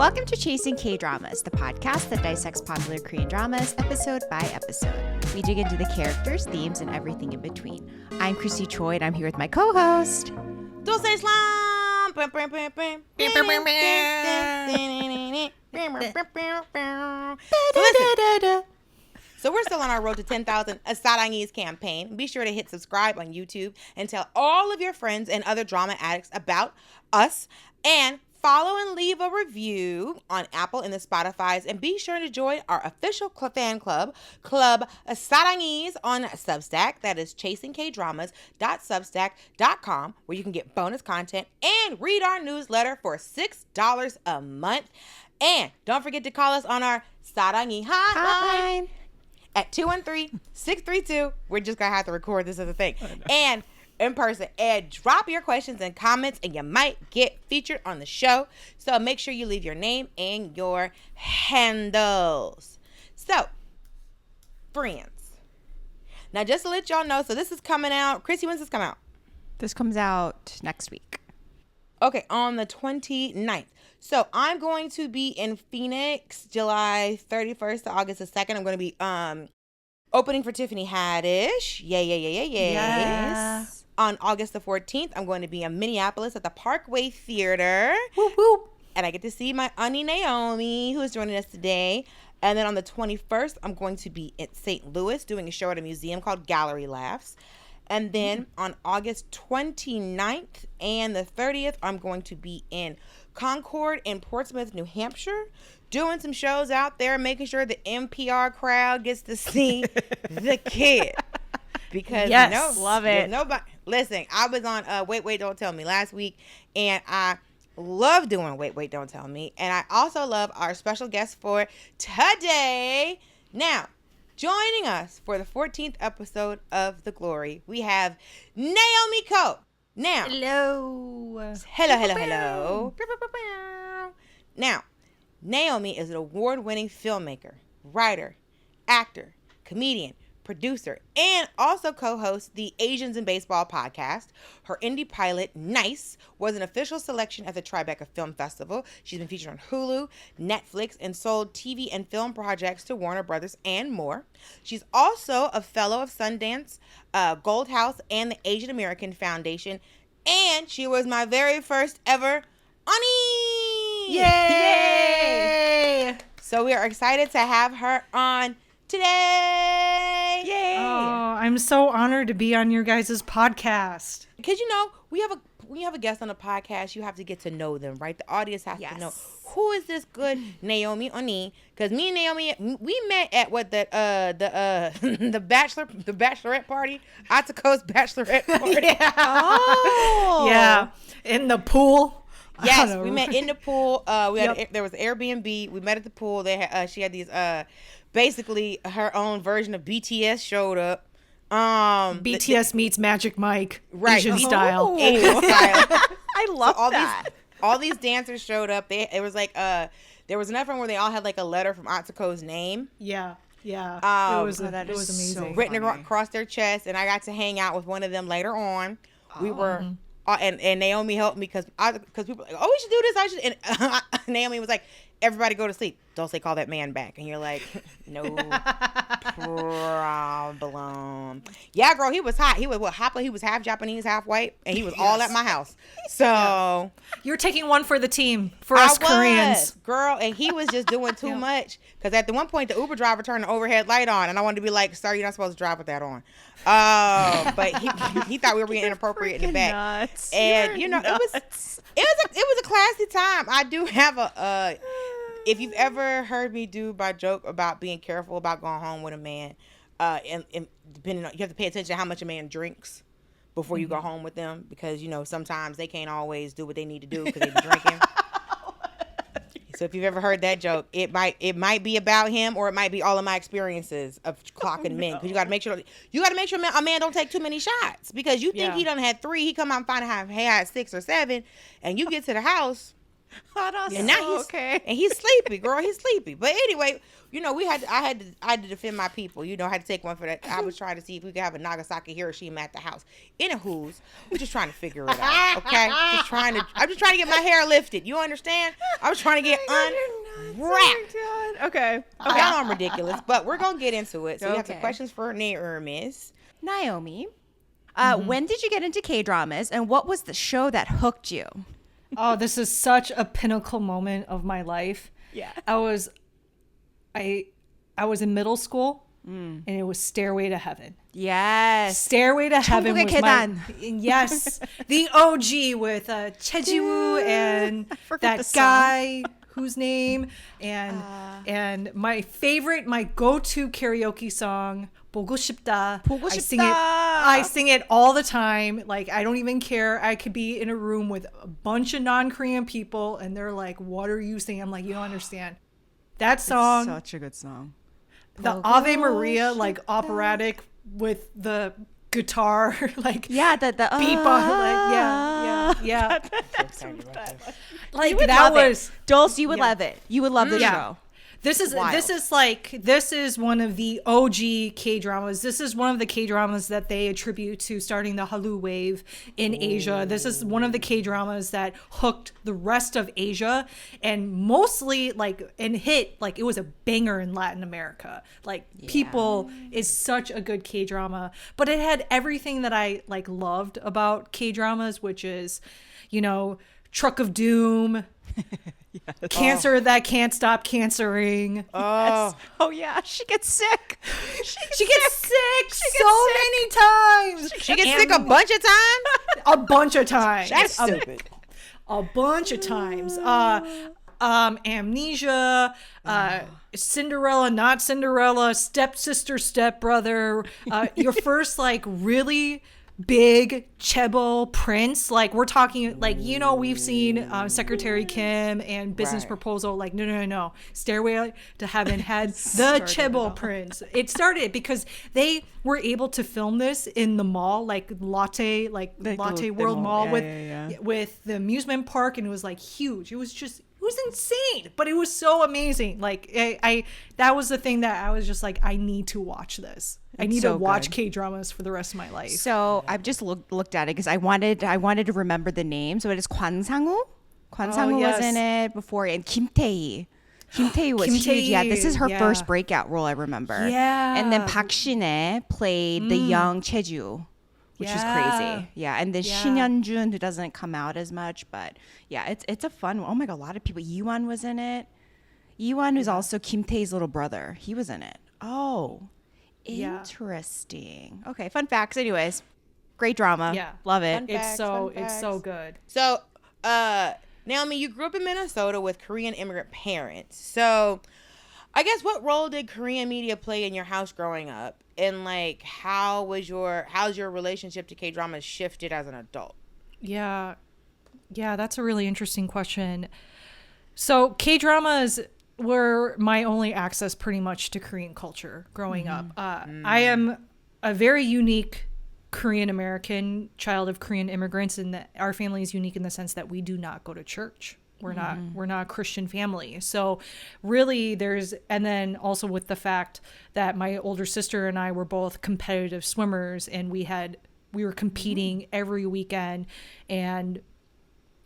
Welcome to Chasing K-Dramas, the podcast that dissects popular Korean dramas episode by episode. We dig into the characters, themes, and everything in between. I'm Chrissy Choi, and I'm here with my co-host... Dulce Islam! So we're still on our road to 10,000 Sarangees campaign. Be sure to hit subscribe on YouTube and tell all of your friends and other drama addicts about us. And follow and leave a review on Apple and the Spotify's. And be sure to join our official fan club, Club Sarangees on Substack. That is chasingkdramas.substack.com, where you can get bonus content and read our newsletter for $6 a month. And don't forget to call us on our Sarangees Hotline at 213-632. We're just going to have to record this as a thing. And in person, and drop your questions and comments, and you might get featured on the show. So make sure you leave your name and your handles. So, friends, now just to let y'all know, so this is coming out. Chrissy, when's this come out? This comes out next week. Okay, on the 29th. So I'm going to be in Phoenix, July 31st to August the 2nd. I'm going to be opening for Tiffany Haddish. Yay. Yes. On August the 14th, I'm going to be in Minneapolis at the Parkway Theater. Whoop, whoop. And I get to see my auntie Naomi, who is joining us today. And then on the 21st, I'm going to be in St. Louis doing a show at a museum called Gallery Laughs. And then on August 29th and the 30th, I'm going to be in Concord in Portsmouth, New Hampshire, doing some shows out there, making sure the NPR crowd gets to see the kid. Because yes, love it. Nobody, listen, I was on Wait, Don't Tell Me last week, and I love doing Wait, Don't Tell Me. And I also love our special guest for today. Now, joining us for the 14th episode of The Glory, we have Naomi Ko. Now, hello. Now, Naomi is an award-winning filmmaker, writer, actor, comedian, producer, and also co-hosts the Asians in Baseball podcast. Her indie pilot, Nice, was an official selection at the Tribeca Film Festival. She's been featured on Hulu, Netflix, and sold TV and film projects to Warner Brothers and more. She's also a fellow of Sundance, Gold House, and the Asian American Foundation. And she was my very first ever Ani! Yay! So we are excited to have her on today. Yay! Oh, I'm so honored to be on your guys' podcast. Because when you have a guest on a podcast, you have to get to know them, right? The audience has to know, who is this good Naomi Oni? Because me and Naomi, we met at the bachelorette party, Atsuko's bachelorette party. Yeah. Oh, yeah, in the pool. Yes, we met in the pool. There was Airbnb. We met at the pool. She had these basically her own version of BTS showed up. BTS meets Magic Mike, right? Asian style. Asian style. I love that. All these dancers showed up. It was like there was another one where they all had like a letter from Atsuko's name. Yeah. It was amazing. So written across their chest, and I got to hang out with one of them later on. We were. And Naomi helped me because people were like, oh, we should do this. And Naomi was like, everybody go to sleep. Don't say call that man back. And you're like, no problem. Yeah, girl, he was hot. He was he was half Japanese, half white, and he was all at my house. So you're taking one for the team for us Koreans, girl. And he was just doing too much because at the one point the Uber driver turned the overhead light on, and I wanted to be like, sir, you're not supposed to drive with that on. But he thought we were being inappropriate in the back. Nuts. And it was a classy time. I do have a if you've ever heard me do my joke about being careful about going home with a man, and depending on, you have to pay attention to how much a man drinks before you go home with them, because sometimes they can't always do what they need to do because they be drinking. So if you've ever heard that joke, it might be about him, or it might be all of my experiences of clocking men. Because you got to make sure a man don't take too many shots, because you think he done had 3, he come out and find out he had 6 or 7, and you get to the house And now he's okay. and he's sleepy, girl. He's sleepy. But anyway, you know, I had to defend my people. You know, I had to take one for that. I was trying to see if we could have a Nagasaki Hiroshima at the house. Anywho's, we're just trying to figure it out. Okay, I'm just trying to get my hair lifted. You understand? I was trying to get unwrapped. Okay. Y'all know I'm ridiculous, but we're gonna get into it. So we have some Okay. questions for Naomi. Naomi, when did you get into K-dramas, and what was the show that hooked you? Oh, this is such a pinnacle moment of my life. Yeah. I was in middle school, and it was Stairway to Heaven. Yes. Stairway to Heaven was 천국의 my 계단. yes, the OG with Chejoo and forget the that song. guy whose name and my favorite, my go-to karaoke song, 보고 싶다. 보고 I sing it all the time. Like, I don't even care. I could be in a room with a bunch of non-Korean people and they're like, "What are you singing?" I'm like, "You don't understand." That song, Such a good song. the Ave Maria, like operatic with the guitar, like Yeah, the beat like yeah. Like would that love it. was Dulce, you would Yeah. love it. You would love the Yeah. show. this is Wild. this is one of the OG K-dramas. This is one of the K-dramas that they attribute to starting the Hallyu wave in Asia. This is one of the K-dramas that hooked the rest of Asia and mostly and hit it was a banger in Latin America. People is such a good K-drama, but it had everything that I loved about K-dramas, which is, Truck of Doom, Cancer that can't stop cancering. Oh, Oh yeah, she gets sick. She gets sick so many times. she gets sick a bunch of times. A bunch of times. That's stupid. A bunch of times. Amnesia, Cinderella, not Cinderella, stepsister, stepbrother, your first really big Chebo prince. We're talking we've seen Secretary Kim and Business Right. Proposal. No. Stairway to Heaven had the Chebo prince. It started because they were able to film this in the mall, Latte World Mall with the amusement park, and it was huge. It was insane, but it was so amazing. That was the thing that I was just I need to watch this. I need so to watch good. K-dramas for the rest of my life. So I've just looked at it because I wanted to remember the name. So it is Kwon Sang-woo. Kwon Sang-woo was yes. in it before, and Kim Tae-hee. Kim Tae-hee was Kim huge. Yeah, this is her Tae-hee, first breakout role, I remember. Yeah. And then Park Shin-hye played the young Chejoo, which is Yeah. crazy. Yeah, and then Yeah. Shin Yeon-jun, who doesn't come out as much, but yeah, it's a fun one. Oh my god, a lot of people. Yeon was in it. Yeon, who's also Kim Tae's little brother, he was in it. Oh, Yeah. interesting. Okay, fun facts. Anyways, great drama. Yeah. Love it. Fun It's facts. so good. So, Naomi, you grew up in Minnesota with Korean immigrant parents. So, I guess what role did Korean media play in your house growing up? And how's your relationship to K-dramas shifted as an adult? Yeah, that's a really interesting question. So K-dramas were my only access pretty much to Korean culture growing up. I am a very unique Korean American child of Korean immigrants, and that our family is unique in the sense that we do not go to church. We're not a Christian family. So really and then also with the fact that my older sister and I were both competitive swimmers, and we were competing every weekend, and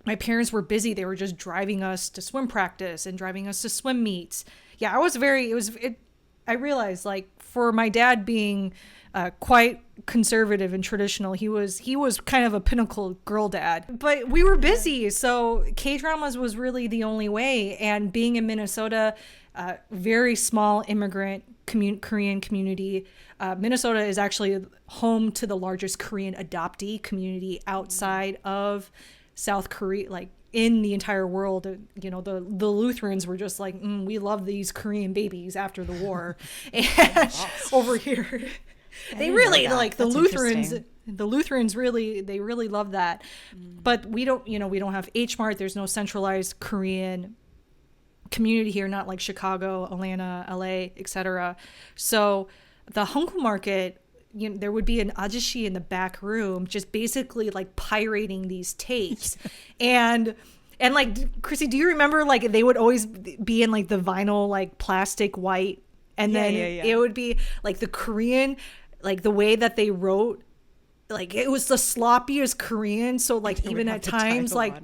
my parents were busy. They were just driving us to swim practice and driving us to swim meets. Yeah, I realized for my dad being quite conservative and traditional, he was kind of a pinnacle girl dad, but we were busy. So K-dramas was really the only way. And being in Minnesota, very small immigrant Korean community, Minnesota is actually home to the largest Korean adoptee community outside of South Korea, in the entire world. The Lutherans were just we love these Korean babies after the war. And over here, they really the That's Lutherans. interesting. The Lutherans really love that. But we don't have H Mart. There's no centralized Korean community here, not like Chicago, Atlanta, LA, etc. So the Hongkong market, there would be an Ajusshi in the back room just basically pirating these tapes. And And like, Chrissy, do you remember like they would always be in like the vinyl, like plastic white, and then it would be like the Korean, like the way that they wrote, like it was the sloppiest Korean. So like even at times like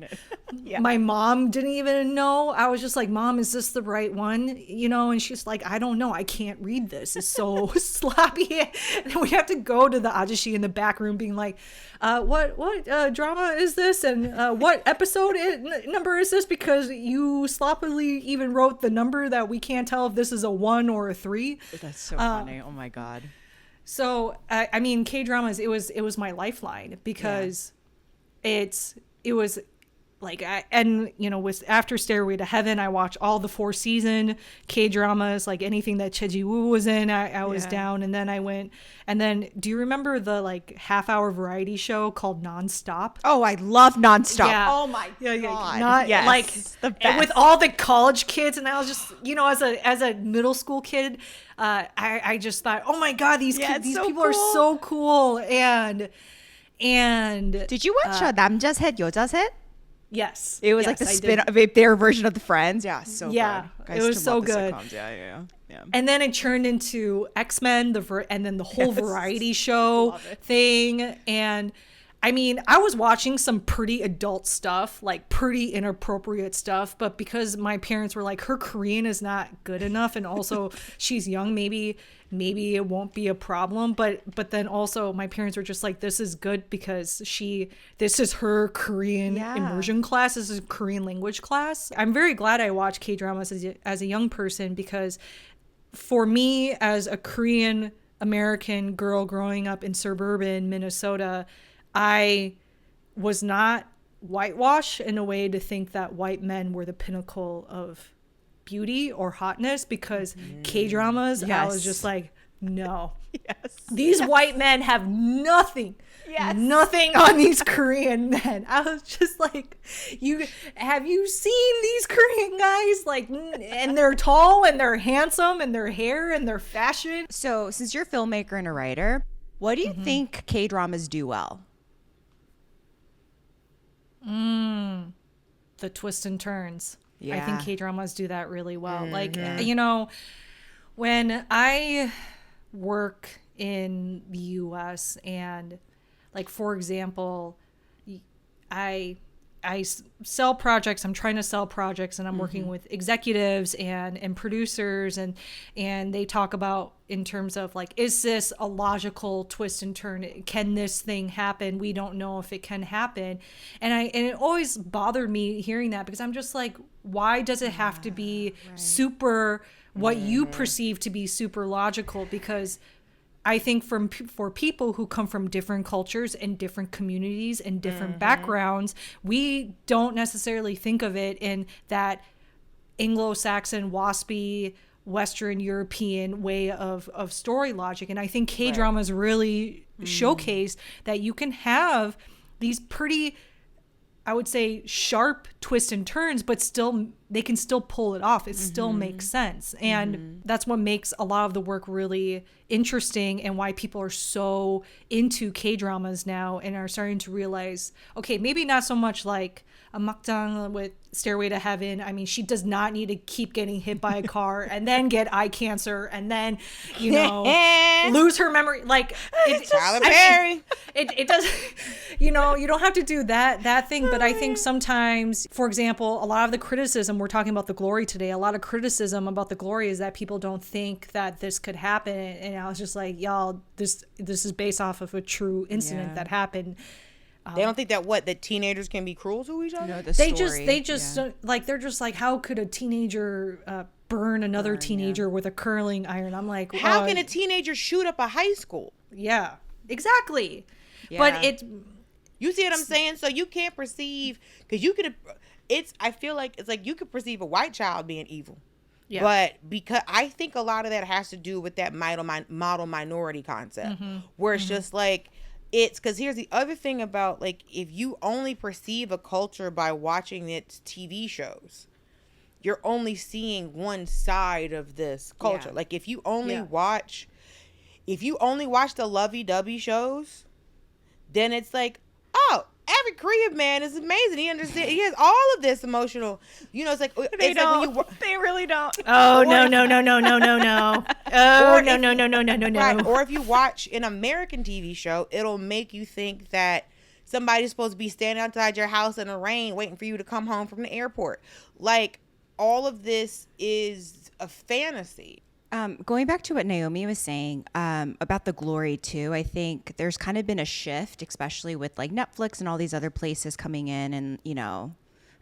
my mom didn't even know. I was just like, Mom, is this the right one? You know, and she's like, I don't know. I can't read this. It's so sloppy. And we have to go to the Ajusshi in the back room being like, what drama is this? And what episode number is this? Because you sloppily even wrote the number that we can't tell if this is a 1 or a 3. That's so funny. Oh my God. So I mean, K-dramas, it was my lifeline because it was like, with after Stairway to Heaven, I watched all the 4 season K-dramas, like anything that Choi-ji-woo was in, I was down. And then I went, and then do you remember the like half-hour variety show called Nonstop? Oh, I love Nonstop. Yeah. Oh my God. Like the best. With all the college kids, and I was just, as a middle school kid, I just thought, oh my God, these so people cool. are so cool. And did you watch 남자 셋 여자 셋? Yes, it was like the spin their version of the Friends. Yeah, so good. It was so good. Yeah. And then it turned into X-Men, and then the whole variety show thing. And I mean, I was watching some pretty adult stuff, like pretty inappropriate stuff, but because my parents were like, her Korean is not good enough, and also she's young, maybe it won't be a problem. But then also my parents were just like, this is good because this is her Korean immersion class. This is Korean language class. I'm very glad I watched K-dramas as a young person, because for me as a Korean American girl growing up in suburban Minnesota, I was not whitewashed in a way to think that white men were the pinnacle of beauty or hotness, because K-dramas, I was just like, no. These white men have nothing. Nothing on these Korean men. I was just like, have you seen these Korean guys? Like, and they're tall and they're handsome and their hair and their fashion. So since you're a filmmaker and a writer, what do you think K-dramas do well? The twists and turns. Yeah. I think K-dramas do that really well. Like, when I work in the US, and like, for example, I sell projects. I'm trying to sell projects, and I'm working with executives and producers, and they talk about in terms of like, is this a logical twist and turn? Can this thing happen? We don't know if it can happen. And it always bothered me hearing that, because I'm just like, why does it have to be super what you perceive to be super logical? Because I think for people who come from different cultures and different communities and different backgrounds, we don't necessarily think of it in that Anglo-Saxon, waspy, Western European way of story logic. And I think K-dramas really showcase that you can have these pretty, I would say, sharp twists and turns, but still they can still pull it off. It still makes sense. And that's what makes a lot of the work really interesting, and why people are so into K-dramas now and are starting to realize, okay, maybe not so much like a mudang with Stairway to Heaven. I mean, she does not need to keep getting hit by a car and then get eye cancer and then, lose her memory. Like, it does, you don't have to do that thing. But I think sometimes, for example, a lot of the criticism, we're talking about The Glory today, a lot of criticism about The Glory is that people don't think that this could happen. And I was just like, y'all, this is based off of a true incident that happened. They don't think that teenagers can be cruel to each other? No, they just like, they're just like, how could a teenager burn another teenager with a curling iron? I'm like, how can a teenager shoot up a high school? Yeah, exactly. Yeah. But you see what I'm saying? So you can't perceive, because I feel like it's like you could perceive a white child being evil. Yeah. But because I think a lot of that has to do with that model minority concept, where it's just like, it's because here's the other thing about, like, if you only perceive a culture by watching its TV shows, you're only seeing one side of this culture. Yeah. Like, if you only watch the lovey-dovey shows, then it's like, oh, average Korean man is amazing. He understands. He has all of this emotional. It's like They really don't. Oh, no. Oh, no. Right. Or if you watch an American TV show, it'll make you think that somebody's supposed to be standing outside your house in the rain waiting for you to come home from the airport. Like, all of this is a fantasy. Going back to what Naomi was saying about the glory too, I think there's kind of been a shift, especially with like Netflix and all these other places coming in and,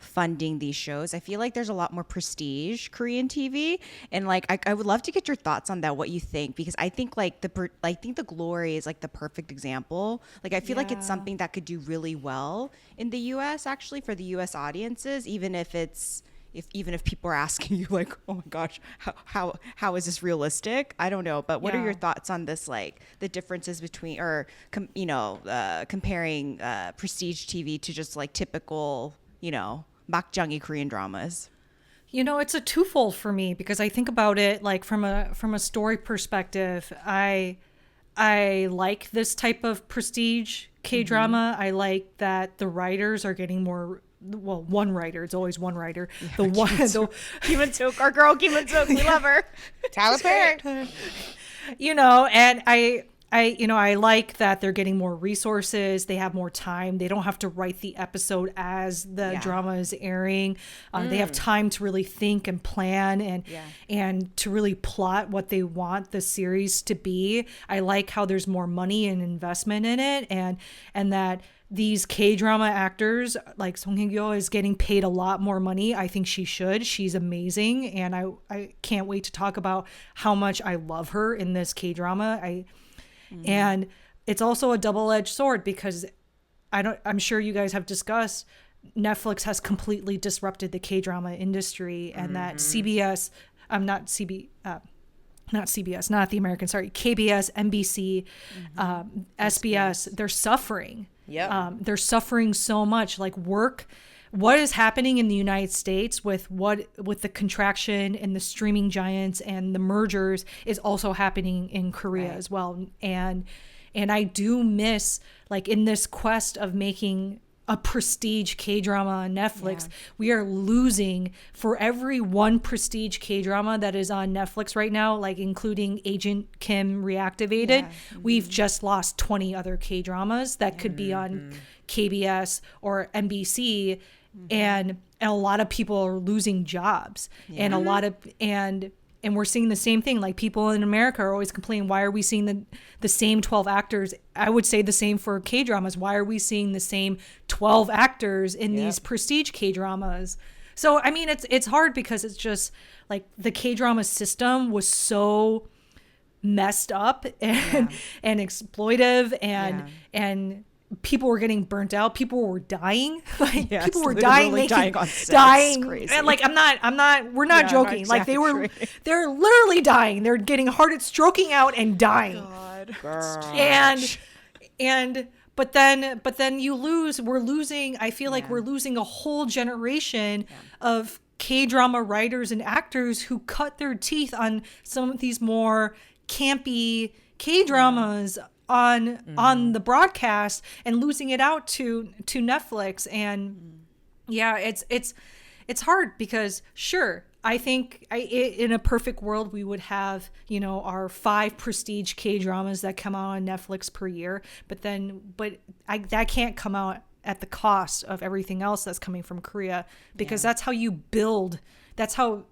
funding these shows. I feel like there's a lot more prestige Korean TV, and like I would love to get your thoughts on that, what you think, because I think like the glory is like the perfect example. Like I feel like it's something that could do really well in the US, actually, for the US audiences, even if people are asking you like, oh my gosh, how is this realistic? I don't know, but what are your thoughts on this, like the differences between comparing prestige TV to just like typical makjangi Korean dramas? It's a twofold for me, because I think about it like from a story perspective. I like this type of prestige K-drama. I like that the writers are getting more. Well, one writer. It's always one writer. Kim In-suk, our girl Kim In-suk, we love her. Tyler Perry. And I like that they're getting more resources. They have more time. They don't have to write the episode as the drama is airing. They have time to really think and plan and to really plot what they want the series to be. I like how there's more money and investment in it, and that these K-drama actors, like Song Hye-kyo, is getting paid a lot more money. I think she should. She's amazing, and I can't wait to talk about how much I love her in this K-drama. And it's also a double-edged sword, because I'm sure you guys have discussed, Netflix has completely disrupted the K-drama industry, and that KBS, NBC, SBS, they're suffering. Yeah. They're suffering so much. Like what is happening in the United States with the contraction and the streaming giants and the mergers is also happening in Korea as well. And I do miss, like, in this quest of making a prestige K-drama on Netflix, we are losing, for every one prestige K-drama that is on Netflix right now, like including Agent Kim Reactivated, we've just lost 20 other K-dramas that could be on KBS or NBC, and a lot of people are losing jobs, and a lot of and we're seeing the same thing. Like, people in America are always complaining, why are we seeing the same 12 actors? I would say the same for K-dramas. Why are we seeing the same 12 actors in these prestige K-dramas? So, I mean, it's hard, because it's just like the K-drama system was so messed up and exploitive, and people were getting burnt out. People were dying. Like, people were dying on set. And like, we're not joking. Like, they're literally dying. They're getting stroking out and dying. God. But then we're losing a whole generation of K-drama writers and actors who cut their teeth on some of these more campy K-dramas on the broadcast, and losing it out to Netflix. And it's hard, because sure, I think in a perfect world we would have, our 5 prestige K-dramas that come out on Netflix per year, but that can't come out at the cost of everything else that's coming from Korea, because that's how you build. That's how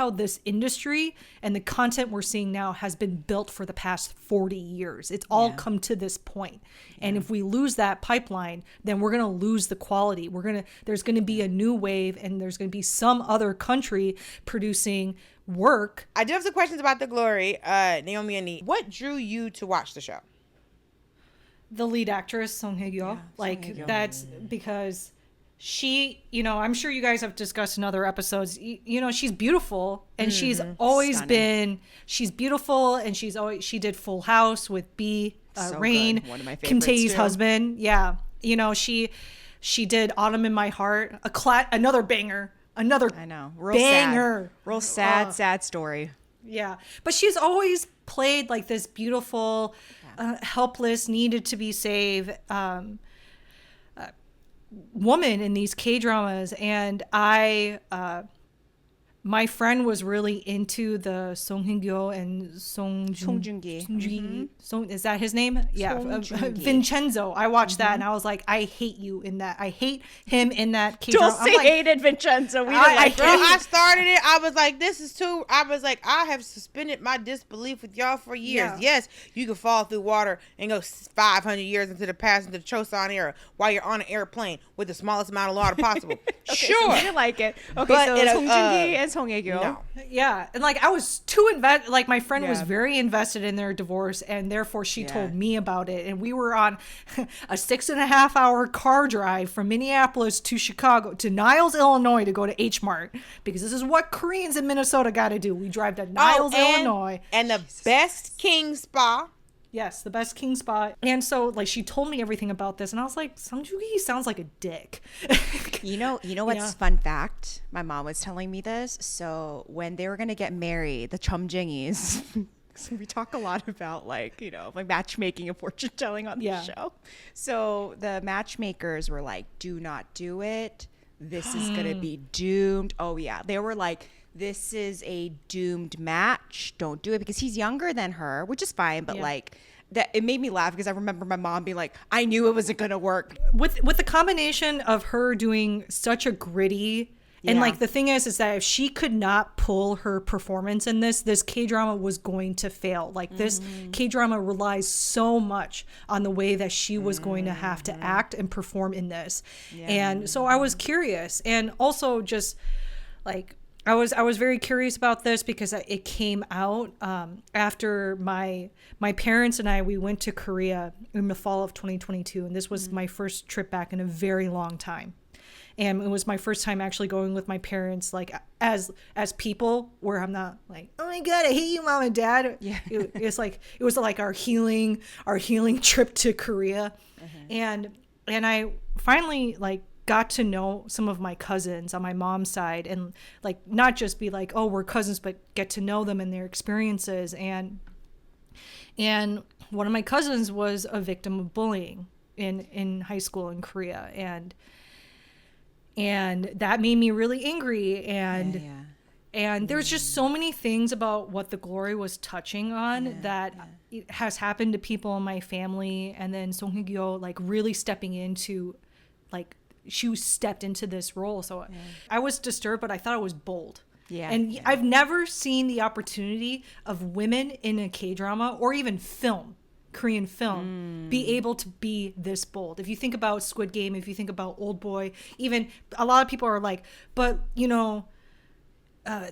this industry and the content we're seeing now has been built for the past 40 years. It's all come to this point. And if we lose that pipeline, then we're going to lose the quality. There's going to be a new wave, and there's going to be some other country producing work. I do have some questions about the glory, Naomi and Nee. What drew you to watch the show? The lead actress, Song Hye-kyo. That's because she, I'm sure you guys have discussed in other episodes, she's beautiful, and she's always been, she's beautiful, and she did Full House with Rain, one of my favorites, Kim Tae's too. husband. Yeah. She did Autumn in My Heart, another banger, I know. Real sad story. Yeah. But she's always played like this beautiful, helpless, needed to be saved, woman in these K-dramas, and my friend was really into the Song Hyun-gyo and Song Joong-gi. Song, is that his name? Yeah, Joong-gi. Vincenzo. I watched that and I was like, I hate you in that. I hate him in that K-drama. Don't say hated Vincenzo. We didn't like Girl, it. I started it. I was like, this is too. I was like, I have suspended my disbelief with y'all for years. Yeah. Yes, you can fall through water and go 500 years into the past, into the Choson era, while you're on an airplane with the smallest amount of water possible. Okay, sure. so we didn't like it. Okay, But so it, Song Joong-gi and Song Hye-kyo. No. Yeah, and like I was too invested. Like my friend was Yeah. very invested in their divorce, and therefore she told me about it. And we were on a 6.5 hour car drive from Minneapolis to Chicago to Niles, Illinois, to go to H Mart, because this is what Koreans in Minnesota got to do. We drive to Niles, Illinois, And the best King Spa. yes, the best king spot. And so like she told me everything about this, and I was like, Song Joong-gi sounds like a dick. You know what's Yeah. fun fact? My mom was telling me this. So when they were gonna get married, the Chumjingies. So we talk a lot about like matchmaking and fortune telling on the Yeah. show. So the matchmakers were like, "Do not do it. This is gonna be doomed." Oh yeah, they were like, "This is a doomed match. Don't do it," because he's younger than her, which is fine. But Yeah. like that, it made me laugh because I remember my mom being like, "I knew it wasn't gonna work." with the combination of her doing such a gritty and Yeah. like the thing is that if she could not pull her performance in this K-drama was going to fail. Like this K-drama relies so much on the way that she was going to have to act and perform in this. And so I was curious, and also just like I was very curious about this because it came out after my parents and we went to Korea in the fall of 2022, and this was my first trip back in a very long time, and it was my first time actually going with my parents, like as people, where I'm not like, oh my god, I hate you, mom and dad. Yeah. It was like our healing trip to Korea, and I finally like got to know some of my cousins on my mom's side, and like not just be like, oh, we're cousins, but get to know them and their experiences. And one of my cousins was a victim of bullying in high school in Korea, and that made me really angry. And and there's just so many things about what The Glory was touching on that it has happened to people in my family, and then Song Hye-kyo like really stepping into like she stepped into this role. So I was disturbed, but I thought it was bold. Yeah. And I've never seen the opportunity of women in a K-drama or even film, Korean film, be able to be this bold. If you think about Squid Game, if you think about Old Boy, even a lot of people are like, but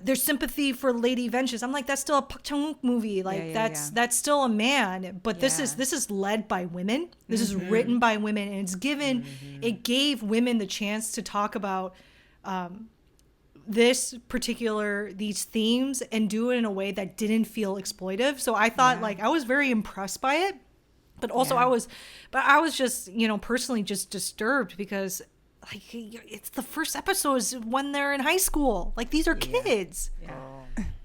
there's sympathy for Lady Vengeance. I'm like, that's still a Park Chan-wook movie. Like that's still a man. But this is led by women. This is written by women, and it's given it gave women the chance to talk about these themes and do it in a way that didn't feel exploitive. So I thought like I was very impressed by it, but also I was just personally just disturbed because like it's the first episodes when they're in high school. Like these are kids.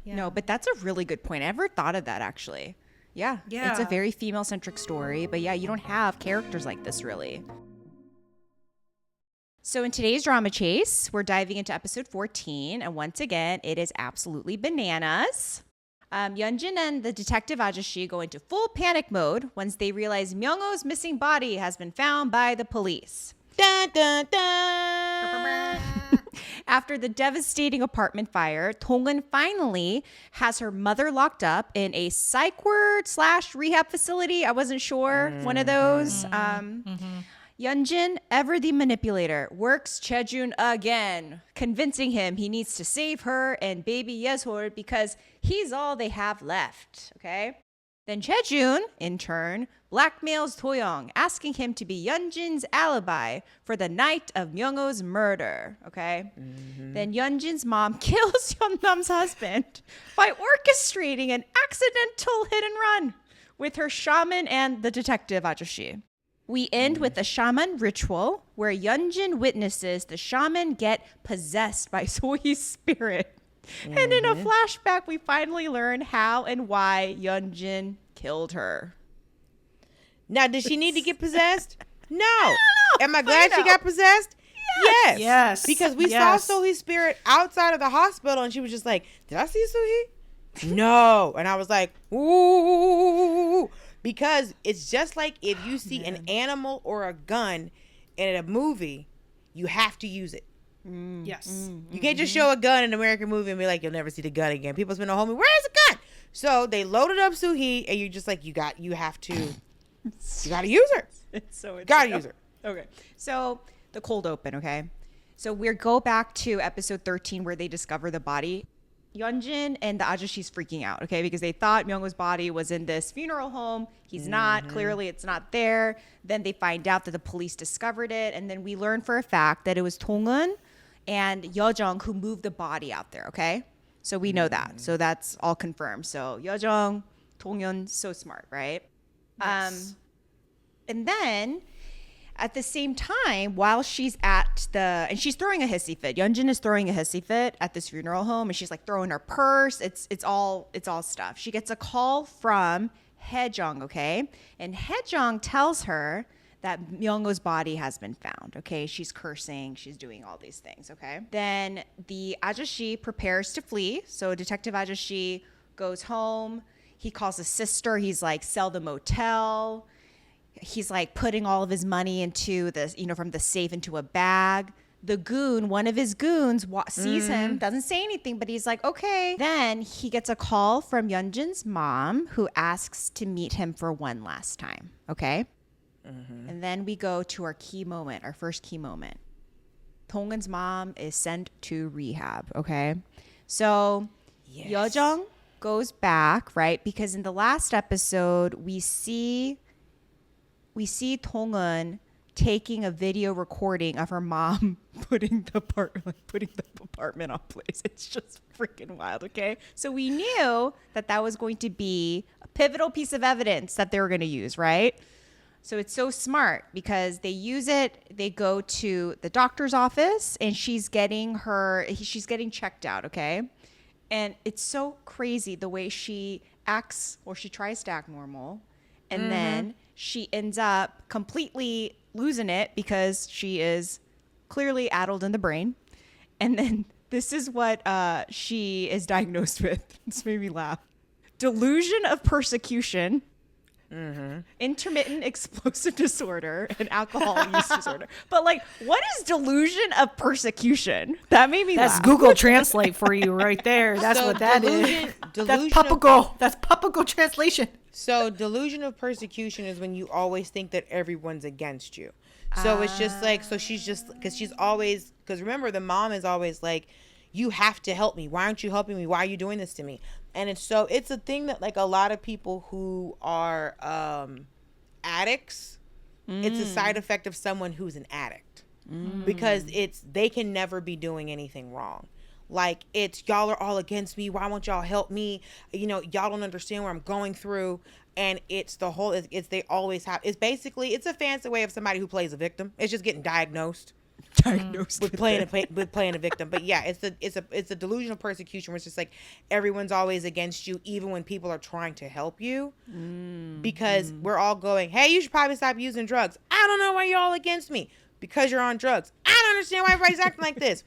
No, but that's a really good point. I never thought of that actually. Yeah. It's a very female centric story, but you don't have characters like this really. So in today's drama chase, we're diving into episode 14, and once again, it is absolutely bananas. Yeon-jin and the Detective Ajusshi go into full panic mode once they realize Myeong-oh's missing body has been found by the police. Dun, dun, dun. After the devastating apartment fire, Dong-eun finally has her mother locked up in a psych ward / rehab facility. I wasn't sure. One of those. Yeon-jin, ever the manipulator, works Jae-joon again, convincing him he needs to save her and baby Yeshol because he's all they have left, okay? Then Jae-joon, in turn, blackmails Do-young, asking him to be Yeon-jin's alibi for the night of Myeong-oh's murder, okay? Then Yeon-jin's mom kills Hyun-nam's husband by orchestrating an accidental hit and run with her shaman and the Detective Ajusshi. We end with a shaman ritual where Yeon-jin witnesses the shaman get possessed by So-hee's spirit. And in a flashback, we finally learn how and why Yeon-jin killed her. Now, did she need to get possessed? No. Am I glad she got possessed? Yes. Yes. Because we Yes. saw So-hee's spirit outside of the hospital, and she was just like, did I see So-hee? No. And I was like, ooh. Because it's just like if you see an animal or a gun in a movie, you have to use it. Yes. You can't just show a gun in an American movie and be like, you'll never see the gun again. People spend a whole movie, where's the gun? So they loaded up So-hee, and you're just like, you got to use her. It's so Gotta use her. Okay. So the cold open, okay? So we go back to episode 13 where they discover the body. Yeon-jin and the Ajusshi's freaking out, okay? Because they thought Myeong-oh's body was in this funeral home. He's not. Clearly, it's not there. Then they find out that the police discovered it. And then we learn for a fact that it was Dong-eun and Yeojung who moved the body out there, okay? So we know that. So that's all confirmed. So Yeojung, Dong-eun, so smart, right? Yes. And then at the same time, while she's at and she's throwing a hissy fit. Yeon-jin is throwing a hissy fit at this funeral home, and she's like throwing her purse. It's all stuff. She gets a call from Haejong, okay? And Haejong tells her that Myeong-oh's body has been found, okay? She's cursing, she's doing all these things, okay? Then the Ajusshi prepares to flee. So Detective Ajusshi goes home. He calls his sister. He's like, sell the motel. He's like putting all of his money into this, from the safe into a bag. The goon, one of his goons, sees him, doesn't say anything, but he's like, okay. Then he gets a call from Yeon-jin's mom, who asks to meet him for one last time. Okay. And then we go to our key moment, our first key moment. Dong-eun's mom is sent to rehab. Okay. So Yeojung goes back, right? Because in the last episode, we see Dong-eun taking a video recording of her mom putting the apartment on place. It's just freaking wild, okay? So we knew that was going to be a pivotal piece of evidence that they were going to use, right? So it's so smart because they use it. They go to the doctor's office, and she's getting checked out, okay? And it's so crazy the way she acts, or she tries to act normal, and then she ends up completely losing it because she is clearly addled in the brain. And then this is what she is diagnosed with. This made me laugh. Delusion of persecution, intermittent explosive disorder, and alcohol use disorder. But like, what is delusion of persecution? That made me laugh. That's Google Translate for you right there. That's So what that is. That's Papago. That's Papago translation. So delusion of persecution is when you always think that everyone's against you. So it's just like, so she's just, because remember, the mom is always like, you have to help me. Why aren't you helping me? Why are you doing this to me? And it's a thing that like a lot of people who are addicts, it's a side effect of someone who's an addict because they can never be doing anything wrong. Like, it's y'all are all against me. Why won't y'all help me? Y'all don't understand what I'm going through. And it's the whole, they always have, it's a fancy way of somebody who plays a victim. It's just getting diagnosed with playing a victim. But yeah, it's a delusion of persecution where it's just like everyone's always against you, even when people are trying to help you, because we're all going, hey, you should probably stop using drugs. I don't know why you're all against me. Because you're on drugs. I don't understand why everybody's acting like this.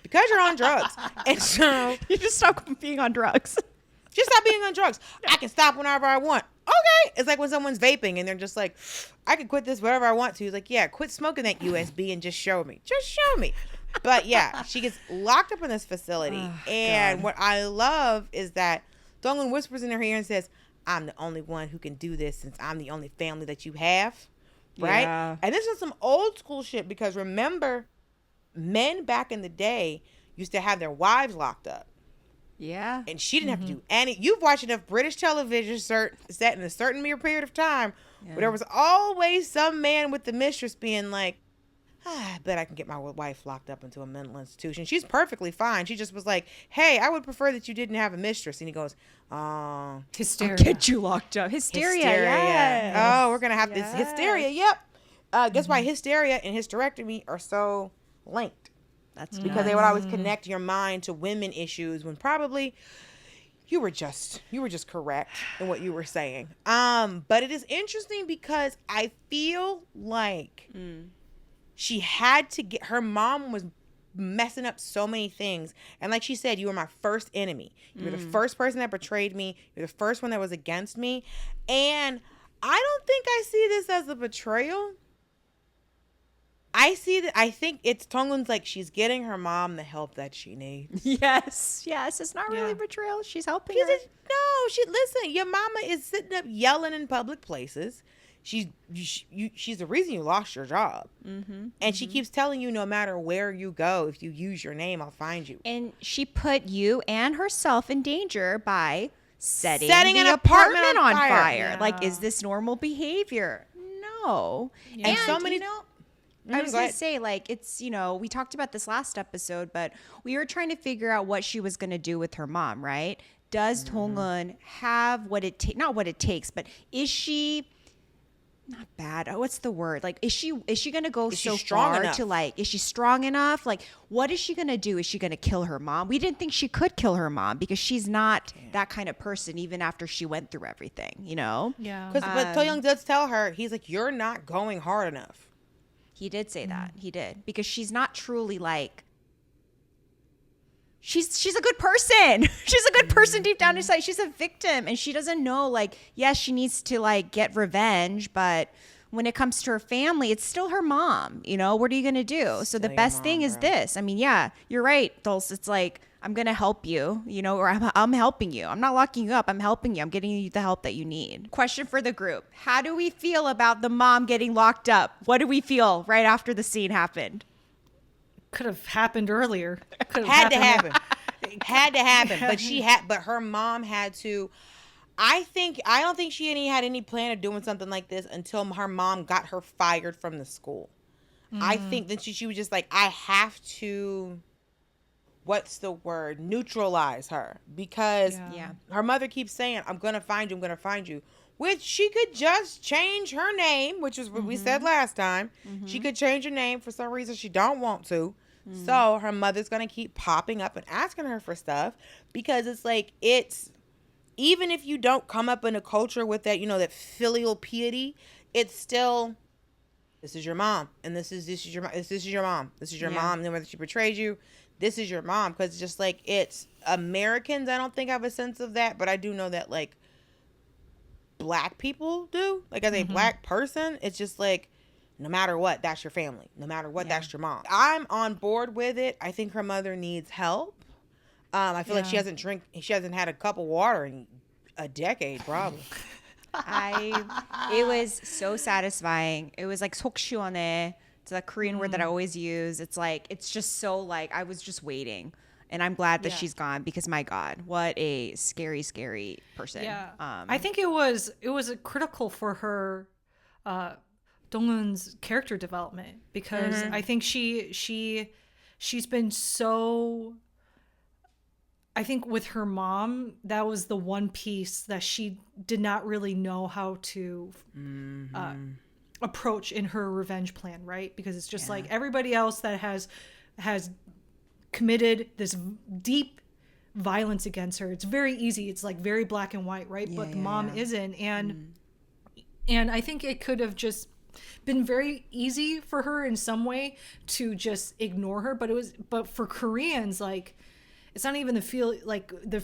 Because you're on drugs. And so you just stop being on drugs. Just stop being on drugs. I can stop whenever I want. Okay. It's like when someone's vaping and they're just like, I can quit this whenever I want to. It's like, yeah, quit smoking that USB and just show me. Just show me. But yeah, she gets locked up in this facility. And what I love is that Dong-eun whispers in her ear and says, I'm the only one who can do this since I'm the only family that you have. Right? Yeah. And this is some old school shit because remember, men back in the day used to have their wives locked up. Yeah. And she didn't have to do any. You've watched enough British television set in a certain period of time where there was always some man with the mistress being like, I bet I can get my wife locked up into a mental institution. She's perfectly fine. She just was like, hey, I would prefer that you didn't have a mistress. And he goes, oh. Hysteria. I'll get you locked up. Hysteria. Yes. Oh, we're going to have this hysteria. Yep. Guess why hysteria and hysterectomy are so linked. That's because they would always connect your mind to women issues when probably you were just correct in what you were saying. But it is interesting because I feel like she had to get, her mom was messing up so many things. And like she said, you were my first enemy. You were the first person that betrayed me. You're the first one that was against me. And I don't think I see this as a betrayal. I think it's Dong-eun's like, she's getting her mom the help that she needs. Yes. It's not really betrayal. She's helping her. Listen, your mama is sitting up yelling in public places. She's the reason you lost your job. And she keeps telling you, no matter where you go, if you use your name, I'll find you. And she put you and herself in danger by setting an the apartment on fire. fire. Like, is this normal behavior? No. Yeah. And so many. I was going to say, like, it's, we talked about this last episode, but we were trying to figure out what she was going to do with her mom, right? Does Dong-eun have what it takes? Not what it takes, but is she not bad? Oh, what's the word? Like, is she going to go so far to, like, is she strong enough? Like, what is she going to do? Is she going to kill her mom? We didn't think she could kill her mom because she's not that kind of person, even after she went through everything, Yeah. But Tae-young does tell her, he's like, you're not going hard enough. He did say that. He did. Because she's not truly like, she's a good person. She's a good person deep down inside. She's a victim. And she doesn't know, like, yes, she needs to, like, get revenge. But when it comes to her family, it's still her mom. What are you going to do? So the best thing is this. I mean, yeah, you're right, Dulce. It's like, I'm going to help you, or I'm helping you. I'm not locking you up. I'm helping you. I'm getting you the help that you need. Question for the group. How do we feel about the mom getting locked up? What do we feel right after the scene happened? Could have happened earlier. Had to happen. But her mom had to. I don't think she had any plan of doing something like this until her mom got her fired from the school. I think that she was just like, I have to, what's the word? Neutralize her, because her mother keeps saying, I'm going to find you. I'm going to find you. Which she could just change her name, which is what we said last time. She could change her name for some reason she don't want to. So her mother's going to keep popping up and asking her for stuff, because it's like, even if you don't come up in a culture with that, that filial piety, it's still, this is your mom, and this is your mom, this is your mom, and then whether she betrayed you, this is your mom, because it's just like, it's Americans, I don't think have a sense of that, but I do know that, like, black people do. Like, as a black person, it's just like, no matter what, that's your family. No matter what, that's your mom. I'm on board with it. I think her mother needs help. I feel like she hasn't had a cup of water in a decade, probably. It was so satisfying. It was like sok 시원해. It's a Korean word that I always use. It's like, it's just so, like, I was just waiting. And I'm glad that she's gone, because my God, what a scary, scary person. Yeah. I think it was critical for her, Dong-eun's character development, because I think she's been so, I think with her mom, that was the one piece that she did not really know how to approach in her revenge plan, right? Because it's just like everybody else that has committed this deep violence against her. It's very easy. It's like very black and white, right? But the mom isn't. And I think it could have just been very easy for her in some way to just ignore her. But for Koreans, like, it's not even the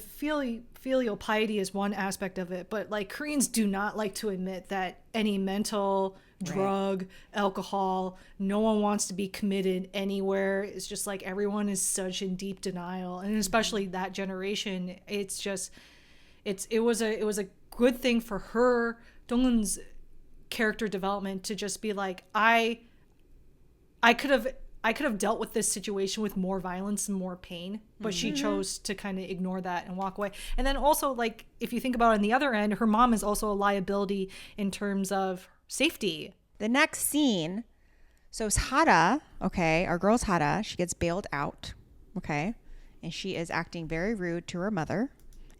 filial piety is one aspect of it, but like Koreans do not like to admit that any mental drug, alcohol, no one wants to be committed anywhere. It's just like everyone is such in deep denial, and especially that generation. It's just, it was a good thing for her, Dong-eun's character development, to just be like, I could have dealt with this situation with more violence and more pain, but she chose to kind of ignore that and walk away. And then also, like, if you think about it on the other end, her mom is also a liability in terms of safety. The next scene, so it's Hara, okay, our girl's Hara, she gets bailed out, okay, and she is acting very rude to her mother,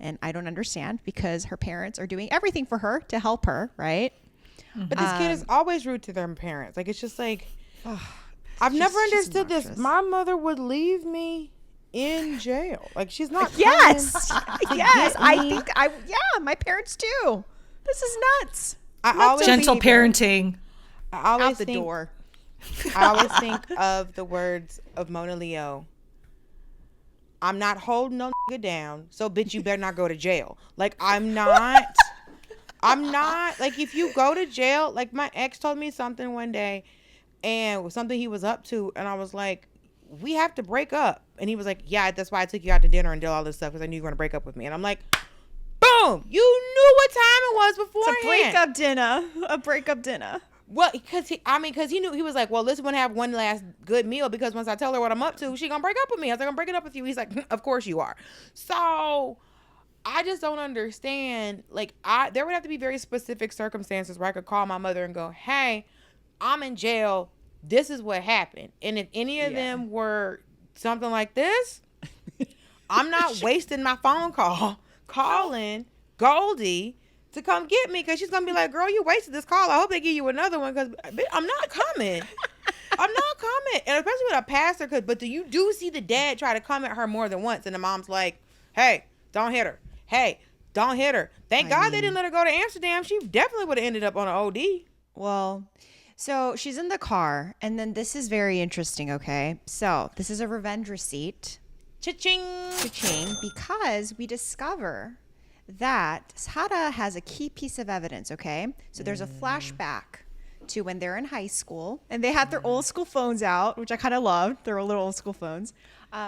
and I don't understand, because her parents are doing everything for her to help her, right? But this kid is always rude to their parents. Like, it's just like, I've never understood this. My mother would leave me in jail. Like, she's not. Yes. My parents too. This is nuts. Gentle parenting. I always out the door. I always think of the words of Mona Leo. I'm not holding no nigga down, so bitch, you better not go to jail. Like, I'm not, like, if you go to jail, like, my ex told me something one day, and it was something he was up to, and I was like, we have to break up. And he was like, yeah, that's why I took you out to dinner and did all this stuff, because I knew you were going to break up with me. And I'm like, boom, you knew what time it was beforehand. It's a breakup dinner. Well, because he knew, he was like, well, let's want to have one last good meal, because once I tell her what I'm up to, she gonna break up with me. I was like, I'm breaking up with you. He's like, of course you are. So I just don't understand. Like, there would have to be very specific circumstances where I could call my mother and go, hey, I'm in jail. This is what happened. And if any of them were something like this, I'm not wasting my phone call calling Goldie to come get me, because she's gonna be like, girl, you wasted this call. I hope they give you another one, because I'm not coming. I'm not coming. And especially with a pastor, but you do see the dad try to come at her more than once, and the mom's like, hey, don't hit her. Hey, don't hit her. Thank God they didn't let her go to Amsterdam. She definitely would have ended up on an OD. Well, so she's in the car, and then this is very interesting, okay? So this is a revenge receipt. Cha-ching. Cha-ching, because we discover that Sara has a key piece of evidence, okay? So there's a flashback to when they're in high school, and they had their old school phones out, which I kind of loved. Their little old school phones.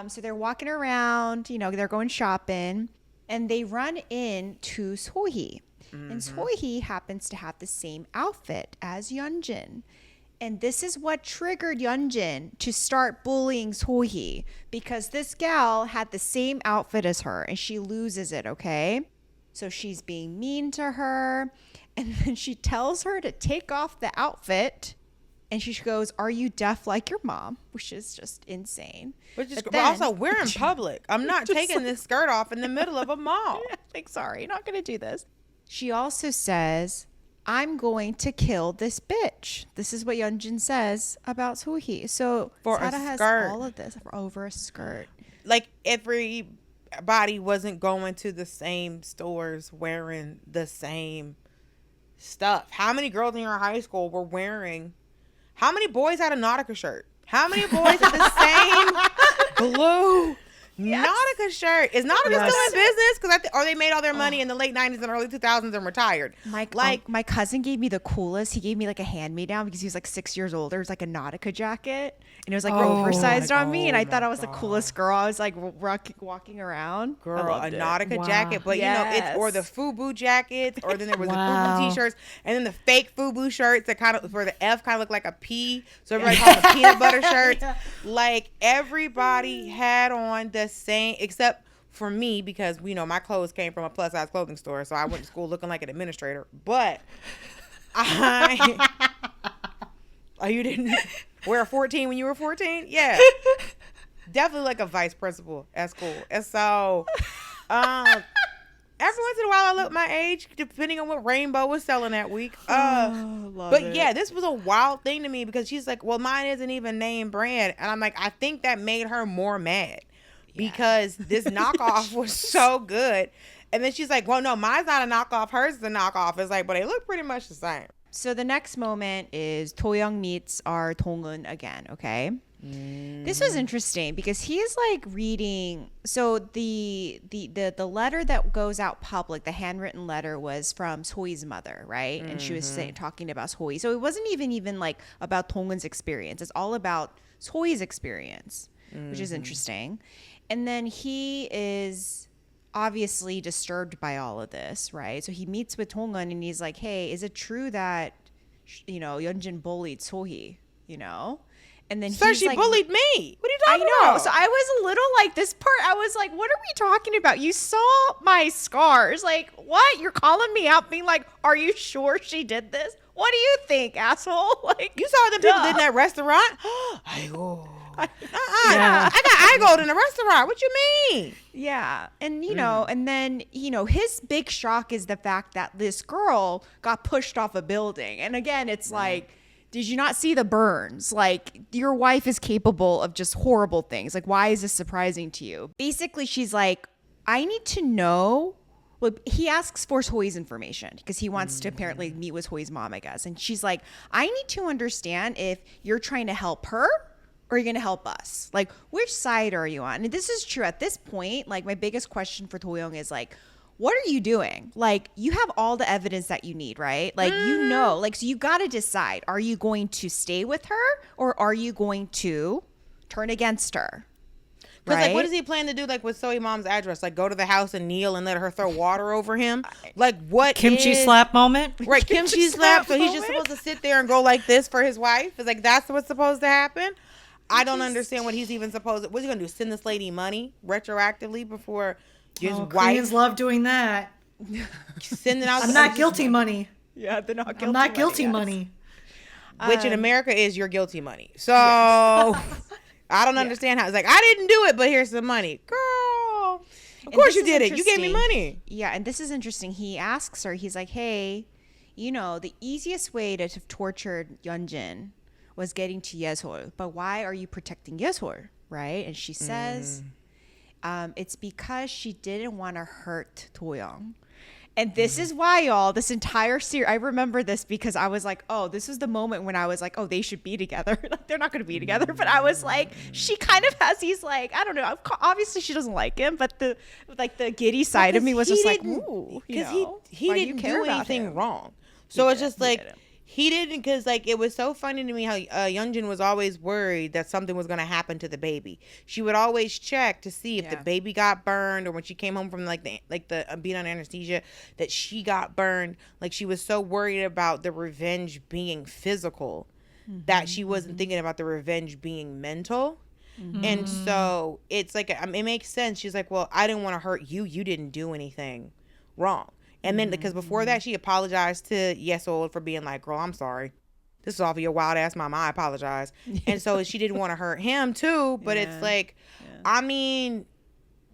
So they're walking around, they're going shopping, and they run into So-hee. And So-hee happens to have the same outfit as Yeon-jin. And this is what triggered Yeon-jin to start bullying So-hee, because this gal had the same outfit as her, and she loses it, okay? So she's being mean to her, and then she tells her to take off the outfit, and she goes, are you deaf like your mom? Which is just insane. But also, we're in public. I'm not taking this skirt off in the middle of a mall. Like, sorry, not going to do this. She also says, I'm going to kill this bitch. This is what Yeon-jin says about So-hee. So Sara has all of this over a skirt. Like, everybody wasn't going to the same stores wearing the same stuff. How many girls in your high school were wearing? How many boys had a Nautica shirt? How many boys had the same blue Nautica shirt? Is Nautica still in business? Because or they made all their money in the late 90s and early 2000s and retired. My cousin gave me the coolest. He gave me like a hand-me-down because he was like 6 years older. It was like a Nautica jacket, and it was like oversized on me, and I thought I was the coolest girl. I was like walking around. Girl, a Nautica jacket, but it's or the FUBU jackets, or then there was the FUBU t-shirts, and then the fake FUBU shirts that kind of, where the F kind of looked like a P, so everybody called them peanut butter shirts. Like, everybody had on the same, except for me, because my clothes came from a plus size clothing store, so I went to school looking like an administrator. But you didn't wear a 14 when you were 14? Yeah, definitely like a vice principal at school. And so every once in a while I look my age, depending on what Rainbow was selling that week. Yeah, this was a wild thing to me, because she's like, well, mine isn't even name brand. And I'm like, I think that made her more mad, because this knockoff was so good. And then she's like, well, no, mine's not a knockoff. Hers is a knockoff. It's like, but they look pretty much the same. So the next moment is Do-young meets our Dong-eun again, okay? This was interesting because he's like reading. So the letter that goes out public, the handwritten letter, was from So-hee's mother, right? And she was talking about So-hee. So it wasn't even like about Dong-eun's experience. It's all about So-hee's experience, which is interesting. And then he is obviously disturbed by all of this, right? So he meets with Dong-eun and he's like, hey, is it true that Yeon-jin bullied So-hee, And then she like, bullied me. What are you talking about? I know. So I was a little like, this part, I was like, what are we talking about? You saw my scars. Like, what? You're calling me out being like, are you sure she did this? What do you think, asshole? Like, you saw them people did in that restaurant? I got eye gold in a restaurant. What you mean? Yeah. And, and then, his big shock is the fact that this girl got pushed off a building. And again, it's like, did you not see the burns? Like, your wife is capable of just horrible things. Like, why is this surprising to you? Basically, she's like, I need to know well, he asks for So-hee's information because he wants to apparently meet with So-hee's mom, I guess. And she's like, I need to understand if you're trying to help her or you're going to help us. Like, which side are you on? And this is true at this point. Like, my biggest question for Do-young is like, what are you doing? Like, you have all the evidence that you need, right? Like, you know, like, so you got to decide, are you going to stay with her or are you going to turn against her? Because, right? like, what does he plan to do, like, with So-hee mom's address? Like, go to the house and kneel and let her throw water over him? Like, what Kimchi slap moment. Right, kimchi slap. So he's just supposed to sit there and go like this for his wife? It's like, that's what's supposed to happen? I don't understand what he's even supposed to... What's he going to do? Send this lady money retroactively before his wife... Koreans love doing that. Sending out... I'm not guilty money. Yeah, they're not guilty. I'm not guilty money. Which in America is your guilty money. So... I don't understand how it's like, I didn't do it, but here's some money. Girl, of course you did it. You gave me money. Yeah, and this is interesting. He asks her, he's like, hey, you know, the easiest way to have tortured Yeon-jin was getting to Yesol, but why are you protecting Yesol, right? And she says, it's because she didn't want to hurt Do-young. And this is why, y'all, this entire series, I remember this because I was like, oh, this was the moment when I was like, oh, they should be together. Like, they're not going to be together. But I was like, she kind of has, he's like, I don't know. Obviously, she doesn't like him. But the giddy side of me was just like, ooh. Because he didn't do anything wrong. So it's just like, he didn't, because like it was so funny to me how Yeon-jin was always worried that something was going to happen to the baby. She would always check to see if the baby got burned, or when she came home from the being on anesthesia that she got burned. Like, she was so worried about the revenge being physical that she wasn't thinking about the revenge being mental. And so it's like, it makes sense. She's like, well, I didn't want to hurt you. You didn't do anything wrong. And then, because before that, she apologized to Yesol for being like, girl, I'm sorry. This is off of your wild ass mama. I apologize. And so she didn't want to hurt him too. But it's like, I mean,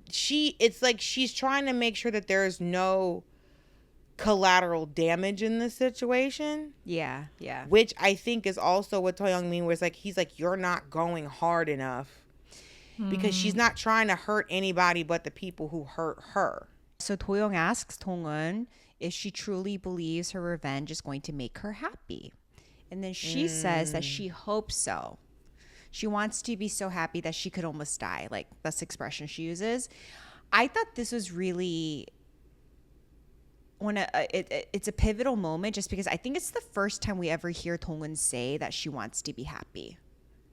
it's like she's trying to make sure that there's no collateral damage in this situation. Yeah, yeah. Which I think is also what Do-young mean, where it's like, he's like, you're not going hard enough. Because she's not trying to hurt anybody but the people who hurt her. So Do-young asks Dong-eun if she truly believes her revenge is going to make her happy. And then she says that she hopes so. She wants to be so happy that she could almost die. Like, that's the expression she uses. I thought this was really... it's a pivotal moment, just because I think it's the first time we ever hear Dong-eun say that she wants to be happy.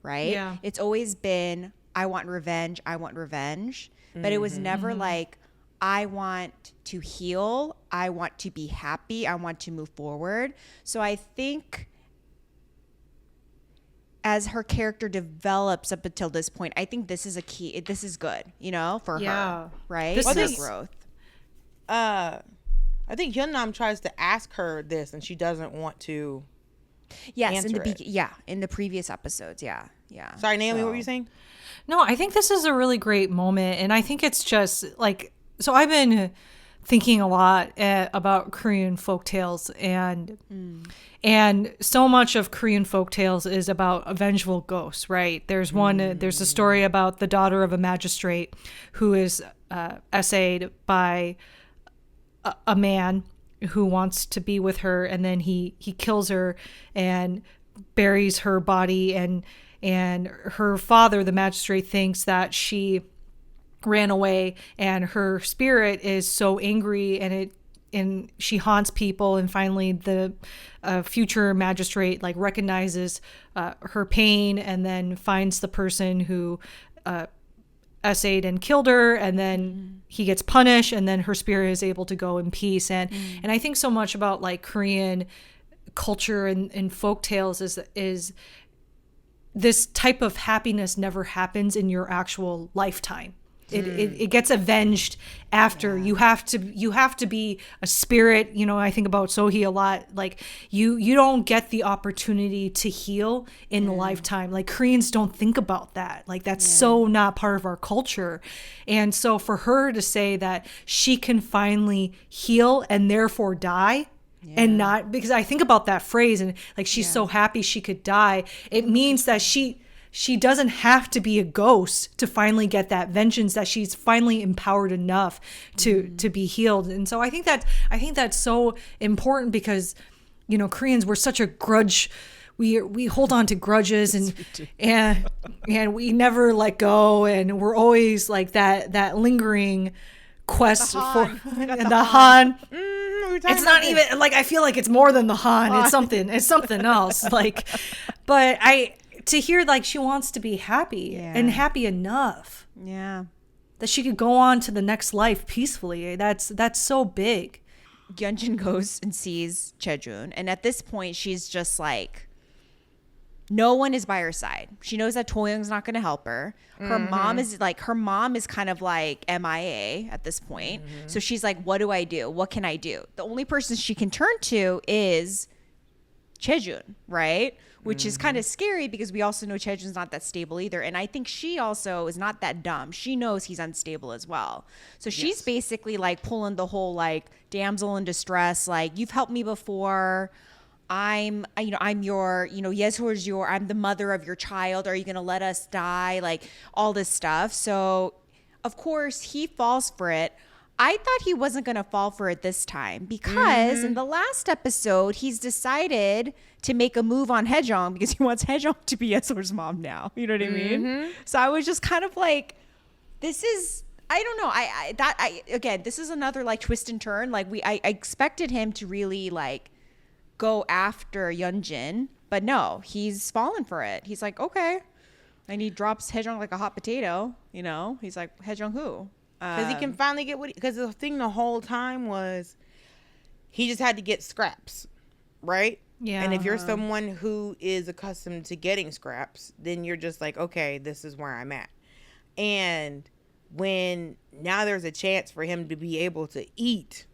Right? Yeah. It's always been, I want revenge. But it was never like... I want to heal. I want to be happy. I want to move forward. So I think as her character develops up until this point, I think this is a key. This is good, you know, for her, right? This is growth. I think Hyun-nam tries to ask her this, and she doesn't want to. Yes, answer it. in the previous episodes, yeah. Sorry, Naomi, what were you saying? No, I think this is a really great moment, and I think it's just like, so I've been thinking a lot about Korean folktales, and so much of Korean folktales is about a vengeful ghost, right? There's there's a story about the daughter of a magistrate who is essayed by a man who wants to be with her, and then he kills her and buries her body, and her father, the magistrate, thinks that she ran away, and her spirit is so angry, and she haunts people, and finally the future magistrate like recognizes her pain, and then finds the person who essayed and killed her, and then he gets punished, and then her spirit is able to go in peace. And I think so much about like Korean culture and folk tales is this type of happiness never happens in your actual lifetime. It gets avenged after. You have to be a spirit. You know, I think about So-hee a lot. Like you don't get the opportunity to heal in the lifetime. Like, Koreans don't think about that. Like, that's so not part of our culture. And so for her to say that she can finally heal and therefore die, and not, because I think about that phrase, and like, she's so happy she could die. It means that she she doesn't have to be a ghost to finally get that vengeance, that she's finally empowered enough to be healed. And so I think that's so important because, you know, Koreans, we're such a grudge. We hold on to grudges and we never let go, and we're always like that lingering quest for the Han. It's not even like, I feel like it's more than the Han. It's something else. Like, but to hear like she wants to be happy and happy enough, that she could go on to the next life peacefully. That's so big. Yeon-jin goes and sees Jae-joon, and at this point she's just like, no one is by her side. She knows that Do-young's not going to help her. Her mom is kind of like MIA at this point. So she's like, what do I do? What can I do? The only person she can turn to is Jae-joon, right? Which is kind of scary because we also know Jae-joon's not that stable either. And I think she also is not that dumb. She knows he's unstable as well. So she's basically like pulling the whole like damsel in distress, like, you've helped me before. I'm your, I'm the mother of your child. Are you going to let us die? Like, all this stuff. So of course he falls for it. I thought he wasn't going to fall for it this time because in the last episode, he's decided to make a move on Haejong because he wants Haejong to be Yesol's mom now. You know what I mean? So I was just kind of like, this is, I don't know. Again, this is another like twist and turn. Like I expected him to really like go after Yeon-jin, but no, he's fallen for it. He's like, okay. And he drops Haejong like a hot potato, you know? He's like, Haejong who? Because he can finally get because the thing the whole time was he just had to get scraps, right? Yeah. And if you're someone who is accustomed to getting scraps, then you're just like, okay, this is where I'm at. And when now there's a chance for him to be able to eat,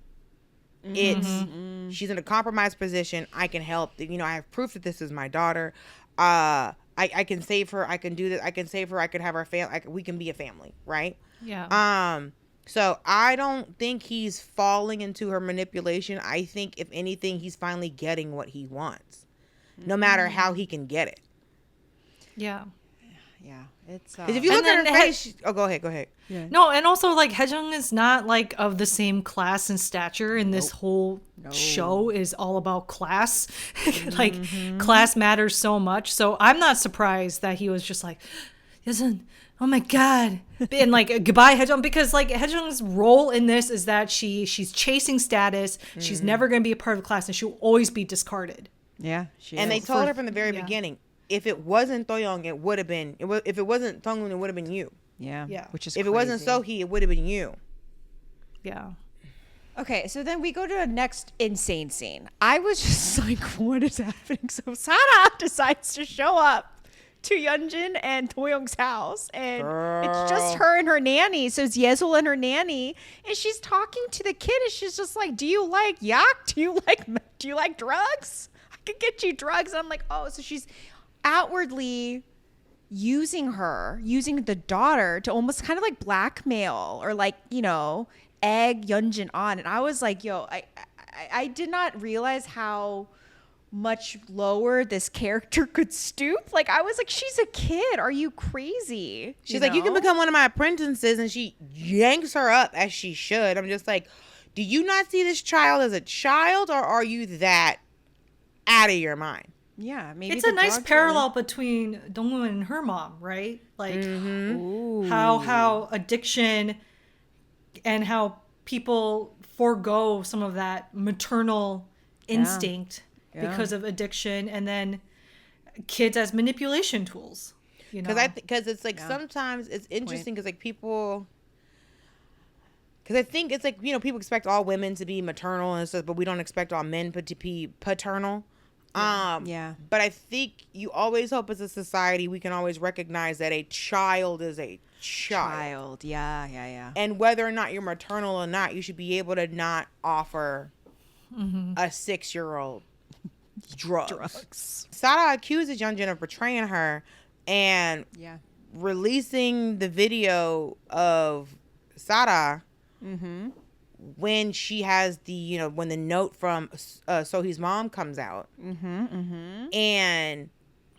she's in a compromised position. I can help. You know, I have proof that this is my daughter. I can save her. I can do this. I can save her. I can have our family. We can be a family, right? Yeah. So I don't think he's falling into her manipulation. I think if anything, he's finally getting what he wants, no matter how he can get it. Yeah. Yeah, it's because if you look at her face, go ahead. Yeah. No, and also like Haejong is not like of the same class and stature, and this whole show is all about class. Like class matters so much. So I'm not surprised that he was just like, Yeon, oh my god, and like goodbye Haejong, because like Haejong's role in this is that she's chasing status. She's never going to be a part of the class, and she'll always be discarded. Yeah, and they told her from the very beginning, if it wasn't Do-young, it would have been. If it wasn't Dong-eun, it would have been you. Yeah. Which is if crazy. It wasn't So-hee, it would have been you. Yeah. Okay, so then we go to the next insane scene. I was just like, what is happening? So Sarah decides to show up to Yeon-jin and Do-young's house, and it's just her and her nanny. So it's Yesol and her nanny, and she's talking to the kid, and she's just like, "Do you like yak? Do you like drugs? I could get you drugs." And I'm like, oh, so she's outwardly using the daughter to almost kind of like blackmail or like, you know, egg Yeon-jin on. And I was like, yo, I did not realize how much lower this character could stoop. Like, I was like, she's a kid. Are you crazy? She's like, you can become one of my apprentices, and she yanks her up as she should. I'm just like, do you not see this child as a child, or are you that out of your mind? Yeah, maybe it's a nice parallel between Dong-eun and her mom, right? Like how addiction and how people forego some of that maternal instinct because of addiction, and then kids as manipulation tools. You know, because it's like sometimes it's interesting because like people. Because I think it's like, you know, people expect all women to be maternal and stuff, but we don't expect all men to be paternal. But I think you always hope as a society we can always recognize that a child is a child. Yeah. And whether or not you're maternal or not, you should be able to not offer a 6-year-old drugs. Sada accuses Yeon-jin of betraying her and releasing the video of Sada when she has the, you know, when the note from So-hee's mom comes out. And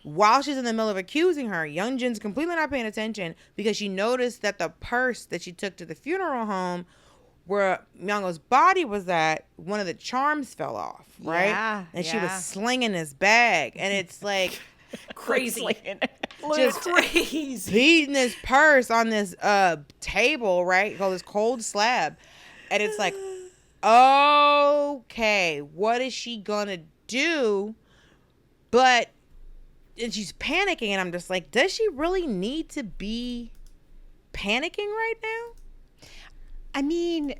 while she's in the middle of accusing her, Yeon-jin's completely not paying attention because she noticed that the purse that she took to the funeral home where Myeong-oh's body was at, one of the charms fell off, right? Yeah, and she was slinging this bag, and it's like Crazy. just Crazy. beating this purse on this table, right? Called this cold slab, and it's like, okay, what is she gonna do? And she's panicking, and I'm just like, does she really need to be panicking right now? I mean,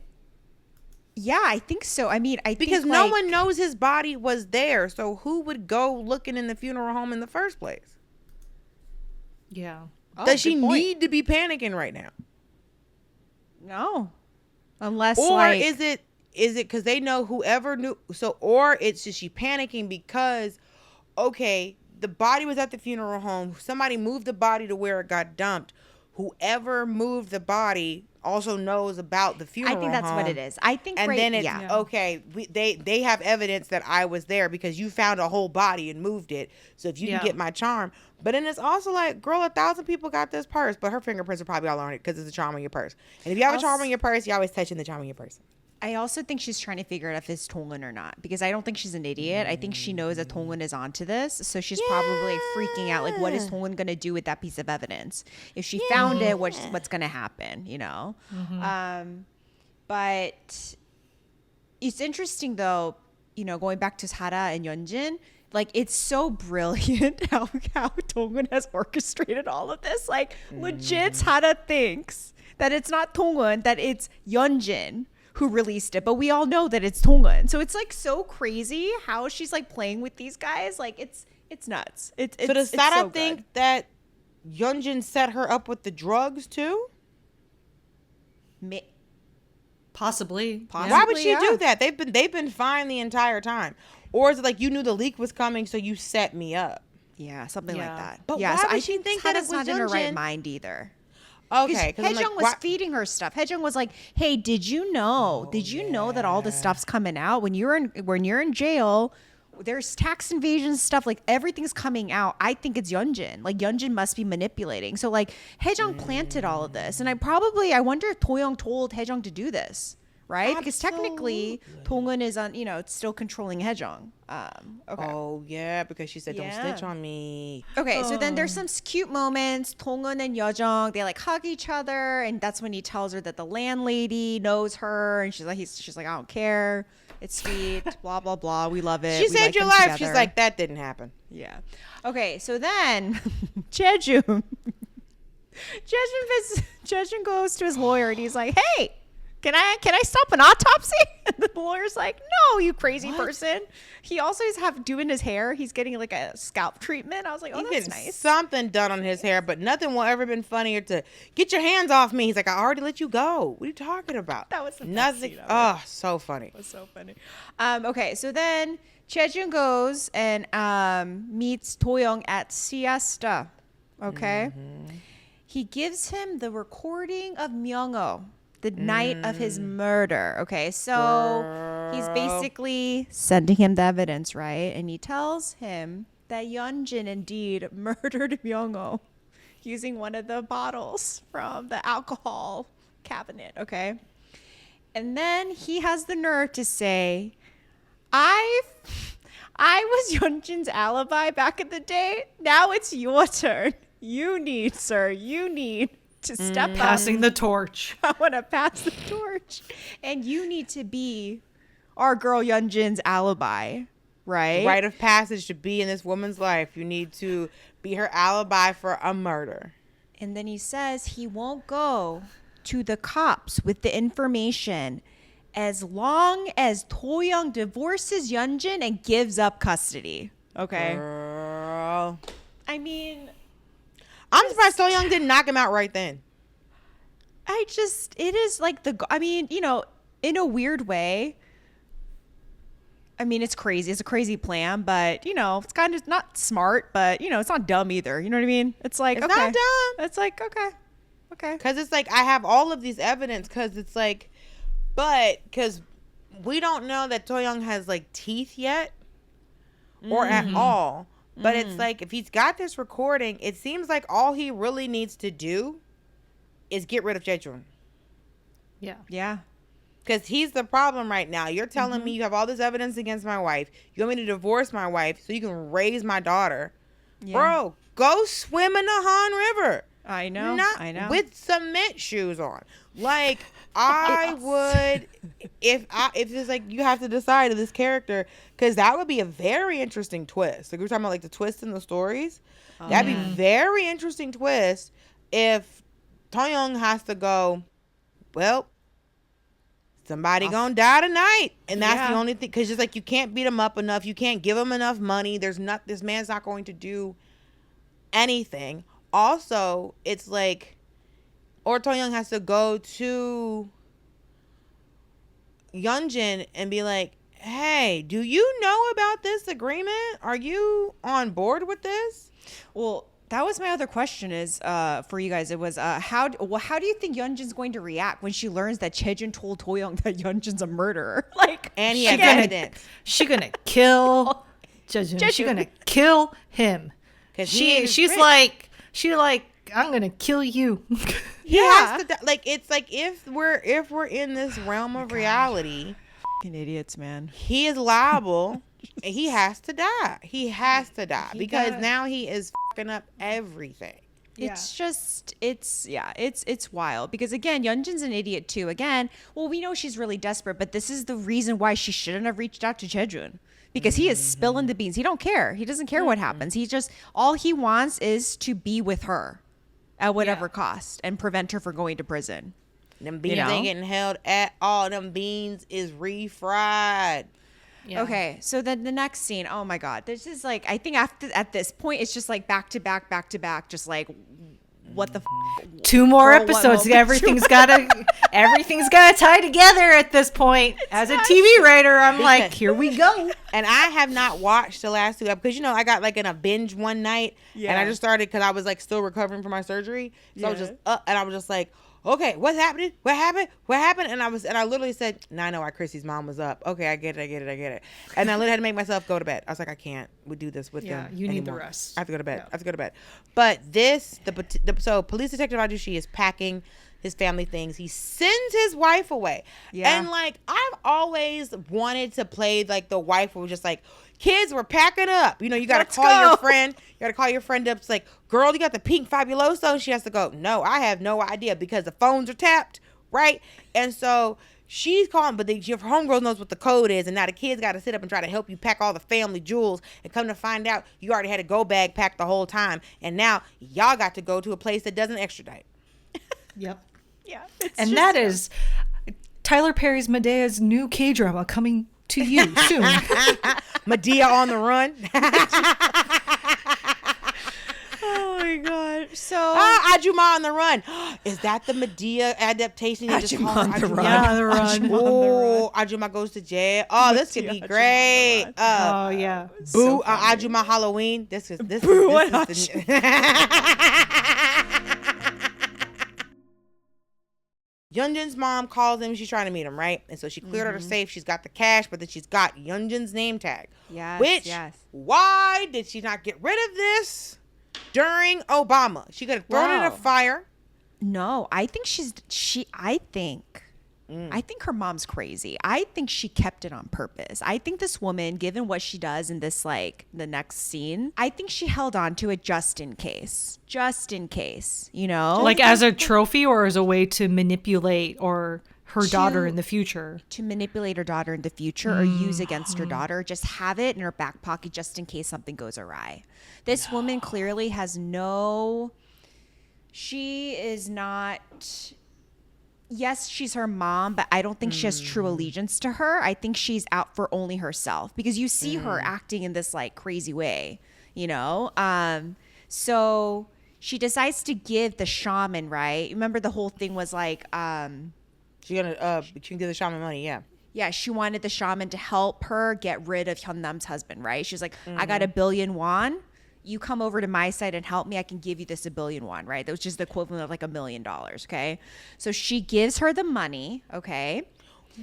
yeah, I think so. I mean, Because think, no like, one knows his body was there, so who would go looking in the funeral home in the first place? Yeah. Oh, Does she good point. need to be panicking right now? No, unless Or like, is it because they know whoever knew? So, or it's just she panicking because, okay, the body was at the funeral home. Somebody moved the body to where it got dumped. Whoever moved the body also knows about the funeral I think that's what home. it is. I think, And right, then it's yeah. okay. They have evidence that I was there because you found a whole body and moved it. So if you Yeah. can get my charm, but then it's also like, girl, 1,000 people got this purse, but her fingerprints are probably all on it because it's a charm on your purse. And if you have a charm on your purse, you always touching the charm on your purse. I also think she's trying to figure out if it's Dong-eun or not, because I don't think she's an idiot. I think she knows that Dong-eun is onto this, so she's probably freaking out. Like, what is Dong-eun gonna do with that piece of evidence? If she found it, what's gonna happen? You know. But it's interesting though. You know, going back to Sara and Yeon-jin, like it's so brilliant how Dong-eun has orchestrated all of this. Like, legit, Sara thinks that it's not Dong-eun, that it's Yeon-jin who released it, but we all know that it's Dong-eun. So it's like so crazy how she's like playing with these guys. Like it's nuts. So does Sara think that Yeon-jin set her up with the drugs too? Possibly. Why would she yeah. do that? They've been fine the entire time. Or is it like you knew the leak was coming, so you set me up? Yeah, something Yeah. like that. But yeah, why so would I she think think that Sara's it was not in her right Yeon-jin? mind either. Okay, Because because Haejung was feeding her stuff. Haejung was like, "Hey, did you know? Did you know that all this stuff's coming out when you're in jail? There's tax invasion stuff. Like everything's coming out. I think it's Yeon-jin. Like Yeon-jin must be manipulating. So like Haejung planted all of this, and I wonder if Toyoung told Haejung to do this, right? Because technically, Dong-eun is on. It's still controlling Haejung. Okay. Oh yeah, because she said don't Yeah. snitch on me. Okay, so then there's some cute moments. Dong-eun and Yeojung, they like hug each other, and that's when he tells her that the landlady knows her, and she's like, I don't care. It's sweet. Blah blah blah. We love it. She We saved like your them life. together. She's like, that didn't happen. Yeah. Okay, so then Jae-joon goes to his lawyer and he's like, "Hey, can I stop an autopsy?" And the lawyer's like, "No, you crazy person." He also is doing his hair. He's getting like a scalp treatment. I was like, "Oh, He's that's getting nice." something done on his hair, but nothing will ever been funnier to get your hands off me. He's like, I already let you go. What are you talking about? That was the best nothing. scene ever. Oh, so funny. It was so funny. Okay, so then Jae-joon goes and meets Toyoung at siesta. Okay. He gives him the recording of Myeong-oh the night of his murder. Okay, so he's basically sending him the evidence, right? And he tells him that Yeon-jin indeed murdered Myeong-oh using one of the bottles from the alcohol cabinet. Okay. And then he has the nerve to say, I was Yeon-jin's alibi back in the day. Now it's your turn. You need to step up. Passing the torch. I want to pass the torch. And you need to be our girl Yeon-jin's alibi, right? Rite of passage to be in this woman's life. You need to be her alibi for a murder. And then he says he won't go to the cops with the information as long as Toyoung divorces Yeon-jin and gives up custody. Okay. Girl. I mean, I'm surprised So Young didn't knock him out right then. it is like in a weird way. I mean, it's crazy. It's a crazy plan, but it's kind of not smart, but it's not dumb either. You know what I mean? It's like, It's okay. not dumb. It's like, okay. Because it's like, I have all of these evidence because it's like, because we don't know that Toyoung has like teeth yet or at all. But it's like, if he's got this recording, it seems like all he really needs to do is get rid of Jae-joon. Yeah. Yeah. Because he's the problem right now. You're telling me you have all this evidence against my wife. You want me to divorce my wife so you can raise my daughter. Yeah. Bro, go swim in the Han River. I know. Not I know. with cement shoes on. Like, I would, if it's like you have to decide of this character, because that would be a very interesting twist. Like, we're talking about like the twists in the stories. That'd be very interesting twist if Dong-eun has to go, well, somebody gonna die tonight, and that's the only thing. Because just like, you can't beat him up enough, you can't give him enough money. This man's not going to do anything. Also, it's like, or Dong-eun has to go to Yeon-jin and be like, hey, do you know about this agreement? Are you on board with this? Well, that was my other question is for you guys. It was how do you think Yeon-jin's going to react when she learns that Jae-joon told Toyoung that Yeon-jin's a murderer? Like, And he has gonna- evidence. She gonna kill Jae-joon. She gonna kill him. 'Cause he is She's rich. like, I'm gonna kill you. He has to, like, it's like, if we're in this realm of reality, fucking idiots, man. he is liable. And he has to die. He has to die because does. now he is fucking up everything. It's just, it's wild because again, Yeonjin's an idiot too. Again, well, we know she's really desperate, but this is the reason why she shouldn't have reached out to Jae-joon because he is spilling the beans. He don't care. He doesn't care what happens. He just, all he wants is to be with her at whatever cost and prevent her from going to prison. Them beans ain't getting held at all. Them beans is refried. Yeah. Okay, so then the next scene, oh my God, this is like, I think at this point, it's just like back to back, just like, what the Two more Girl, what episodes. moment? Everything's gotta tie together at this point. As a TV writer, I'm like, here we go. And I have not watched the last two because, you know, I got like in a binge one night and I just started because I was like still recovering from my surgery. So I was just up and I was just like, okay, what's happening? What happened? And I literally said, now I know why Chrissy's mom was up. Okay, I get it. And I literally had to make myself go to bed. I was like, I can't do this with them. You need the anymore. rest. I have to go to bed. Yeah. I have to go to bed. But this, so Police Detective Ajusshi is packing his family things. He sends his wife away. Yeah. And like, I've always wanted to play like the wife who was just like, kids, we're packing up. You know, you got to call your friend. You got to call your friend up. It's like, girl, you got the pink Fabuloso. She has to go, no, I have no idea because the phones are tapped, right? And so she's calling, but your homegirl knows what the code is. And now the kids got to sit up and try to help you pack all the family jewels. And come to find out, you already had a go bag packed the whole time. And now y'all got to go to a place that doesn't extradite. Yep. Yeah. And that is Tyler Perry's Medea's new K-drama coming to you soon. Medea on the run. Oh my God. So Ajuma on the run. Is that the Medea adaptation? You just Ajuma call her on the Ajuma? run. Yeah, the run. Oh, Ajuma goes to jail. Oh, this could be Ajuma on the great. run. Oh yeah. Boo, Ajuma Halloween. This is the Yeon-jin's mom calls him. She's trying to meet him, right? And so she cleared out her safe. She's got the cash, but then she's got Yeon-jin's name tag. Why did she not get rid of this during Obama? She could have thrown it in a fire. no, I think I think her mom's crazy. I think she kept it on purpose. I think this woman, given what she does in this, like, the next scene, I think she held on to it just in case, you know? Like as a trophy or as a way to manipulate her daughter in the future. To manipulate her daughter in the future or use against her daughter. Just have it in her back pocket just in case something goes awry. This woman clearly has she is not... Yes, she's her mom, but I don't think she has true allegiance to her. I think she's out for only herself because you see her acting in this like crazy way, you know? So she decides to give the shaman, right? Remember the whole thing was like, She can give the shaman money, yeah. yeah, she wanted the shaman to help her get rid of Hyun-nam's husband, right? She's like, I got 1 billion won. You come over to my side and help me, I can give you this 1 billion won, right? That was just the equivalent of like $1 million, okay? So she gives her the money, okay?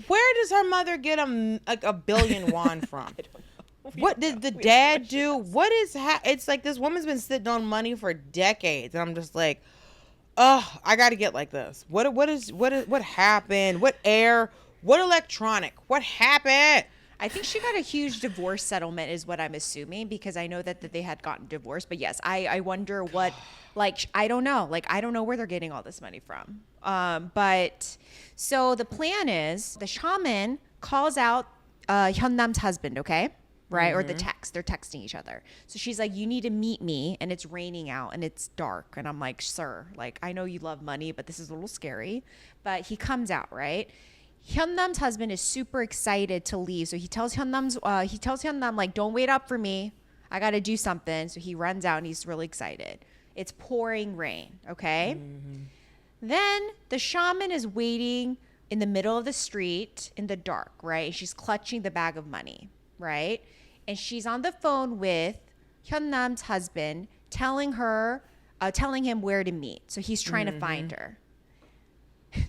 Where does her mother get a billion won from? What did the dad do? What is it's like this woman's been sitting on money for decades, and I'm just like, oh, I got to get like this. What happened? What air? What electronic? What happened? I think she got a huge divorce settlement is what I'm assuming, because I know that they had gotten divorced. But yes, I wonder what, like, I don't know. Like, I don't know where they're getting all this money from. But so the plan is the shaman calls out Hyun-nam's husband, okay? Right? Or they're texting each other. So she's like, you need to meet me, and it's raining out and it's dark. And I'm like, sir, like, I know you love money, but this is a little scary. But he comes out, right? Hyun-nam's husband is super excited to leave. So he tells Hyun-nam, like, don't wait up for me. I got to do something. So he runs out and he's really excited. It's pouring rain, okay? Then the shaman is waiting in the middle of the street in the dark, right? She's clutching the bag of money, right? And she's on the phone with Hyun-nam's husband, telling him where to meet. So he's trying to find her.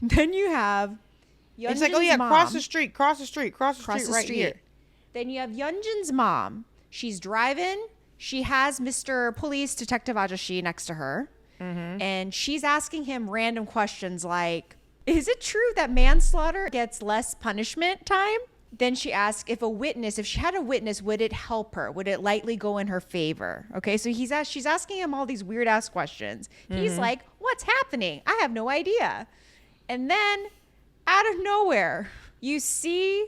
Then you have Yeon-jin's It's like, oh yeah, mom. cross the street right here. Then you have Yeon-jin's mom. She's driving. She has Mr. Police Detective Ajusshi next to her. And she's asking him random questions like, is it true that manslaughter gets less punishment time? Then she asks if she had a witness, would it help her? Would it lightly go in her favor? Okay, so she's asking him all these weird ass questions. He's like, what's happening? I have no idea. And then out of nowhere, you see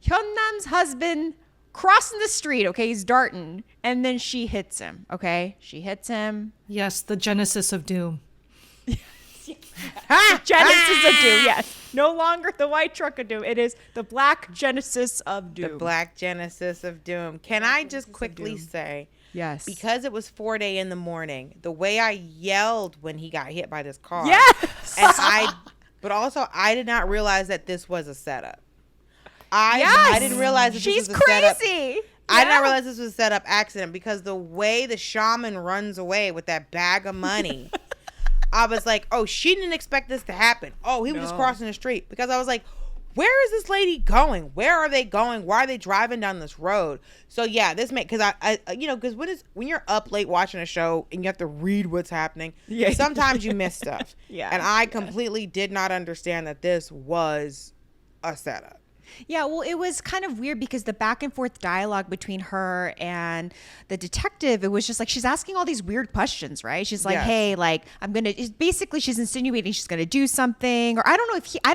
Hyun-nam's husband crossing the street, okay? He's darting. And then she hits him, okay? She hits him. Yes, the genesis of doom. Genesis of Doom, yes. No longer the white truck of doom. It is the black Genesis of Doom. The black Genesis of Doom. Can I just quickly say, yes, because it was 4 a.m. in the morning, the way I yelled when he got hit by this car. Yes. But also I did not realize that this was a setup. I didn't realize that she's this was a setup. crazy. I did not realize this was a setup accident, because the way the shaman runs away with that bag of money, I was like, oh, she didn't expect this to happen. Oh, he was just crossing the street. Because I was like, where is this lady going? Where are they going? Why are they driving down this road? So yeah, this because because when you're up late watching a show and you have to read what's happening, sometimes you miss stuff. And I completely did not understand that this was a setup. Yeah, well, it was kind of weird because the back and forth dialogue between her and the detective, it was just like she's asking all these weird questions, right? She's like, hey, like, basically she's insinuating she's going to do something. Or I don't know if I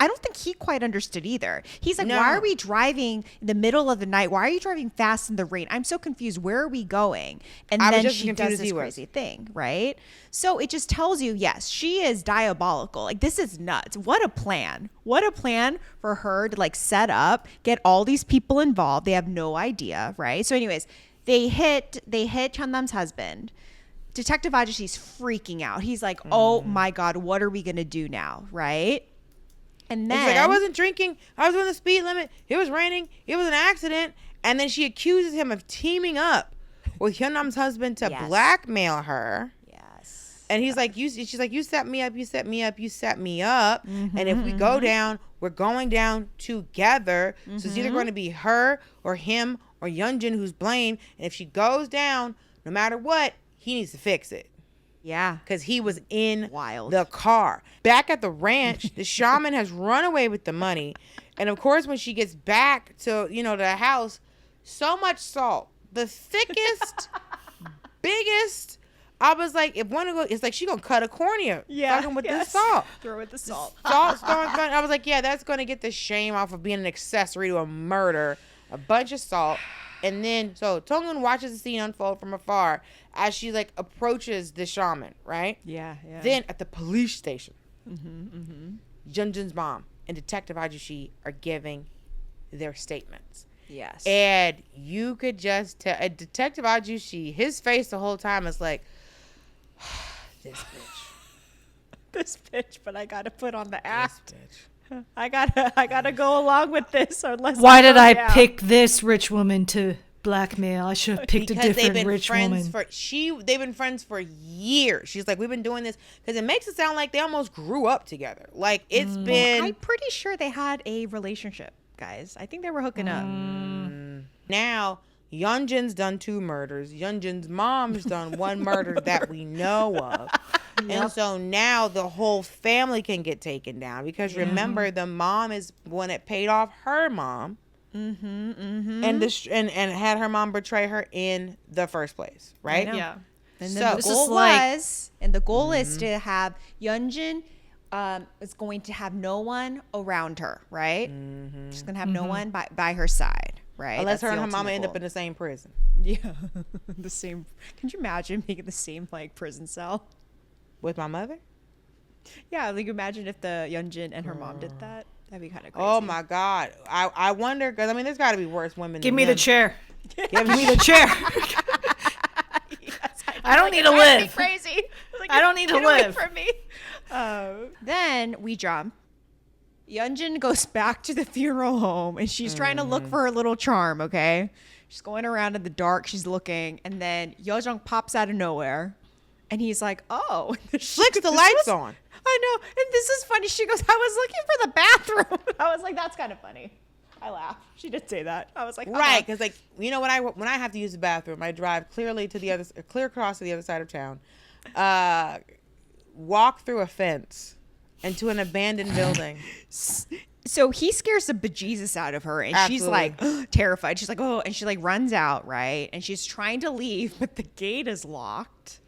don't think he quite understood either. He's like, why are we driving in the middle of the night? Why are you driving fast in the rain? I'm so confused. Where are we going? And then she does this crazy thing, right? So it just tells you, yes, she is diabolical. Like, this is nuts. What a plan. What a plan for her to like set up, get all these people involved. They have no idea, right? So anyways, they hit Hyun-nam's husband. Detective Ajusshi's freaking out. He's like, oh my God, what are we going to do now, right? And then he's like, I wasn't drinking. I was on the speed limit. It was raining. It was an accident. And then she accuses him of teaming up with Hyun-nam's husband to blackmail her. And he's like, she's like, you set me up, you set me up, you set me up. And if we go down, we're going down together. So it's either going to be her or him or Yeon-jin who's blamed. And if she goes down, no matter what, he needs to fix it. Yeah. Because he was in the car. Back at the ranch, the shaman has run away with the money. And of course, when she gets back to, the house, so much salt. The thickest, biggest. I was like, if one of go, it's like she gonna cut a cornea. Fucking with this salt. Throw it the salt. I was like, yeah, that's gonna get the shame off of being an accessory to a murder. A bunch of salt, and then so Dong-eun watches the scene unfold from afar as she like approaches the shaman, right? Yeah. Then at the police station, Yeon-jin's mom and Detective Ajusshi are giving their statements. Yes. And you could just tell Detective Ajusshi, his face the whole time is like, this bitch, but I gotta put on the act. I gotta go along with this, or unless. Why did I pick this rich woman to blackmail? I should have picked a different rich woman. They've been friends for years. She's like, we've been doing this because it makes it sound like they almost grew up together. Like it's been. I'm pretty sure they had a relationship, guys. I think they were hooking up. Now, Yeon-jin's done 2 murders. Yeon-jin's mom's done 1 murder that we know of. And so now the whole family can get taken down because remember, the mom is one that paid off her mom. And had her mom betray her in the first place, right? Yeah. And So- then the This goal is like- was, and the goal is to have Yeon-jin is going to have no one around her, right? She's gonna have no one by her side, right? Unless That's her the and her mama ultimate end up goal. in the same prison. Yeah, the same. Can you imagine being in the same like prison cell? With my mother? Yeah, like imagine if the Yeon-jin and her mom did that. That'd be kind of crazy. Oh my God. I wonder, because I mean, there's got to be worse women Give than me the them. chair. Give Give me the chair. I don't need to live. Crazy. Like, I don't need to get away live. from me. Then we jump. Yeon-jin goes back to the funeral home and she's trying to look for her little charm, okay? She's going around in the dark, she's looking, and then Yeojung pops out of nowhere and he's like, oh. Flicks the lights on. I know. And this is funny. She goes, I was looking for the bathroom. I was like, that's kind of funny. I laughed. She did say that. I was like, Right, because like, you know, when I have to use the bathroom, I drive clear across to the other side of town, walk through a fence into an abandoned building. So he scares the bejesus out of her and she's like terrified. She's like, oh, and she like runs out, right? And she's trying to leave, but the gate is locked.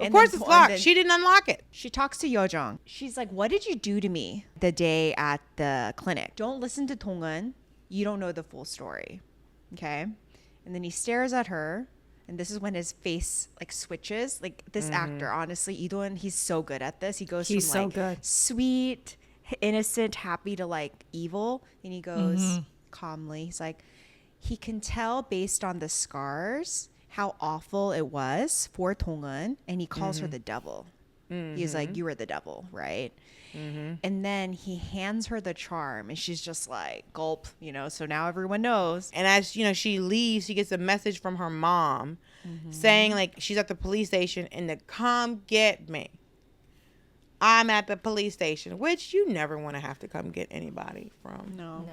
Of course it's locked. She didn't unlock it. She talks to Yeojung. She's like, what did you do to me the day at the clinic? Don't listen to Dong-eun. You don't know the full story. Okay? And then he stares at her. And this is when his face like switches. Like this actor, honestly, Lee-do-eun, he's so good at this. He goes He's from so like good. sweet, innocent, happy to like evil. And he goes calmly. He's like, he can tell based on the scars how awful it was for Dong-eun, and he calls her the devil. He's like, you were the devil, right? And then he hands her the charm, and she's just like, gulp, you know, so now everyone knows. And as, you know, she leaves, she gets a message from her mom saying, like, she's at the police station and to come get me. I'm at the police station, which you never want to have to come get anybody from. No.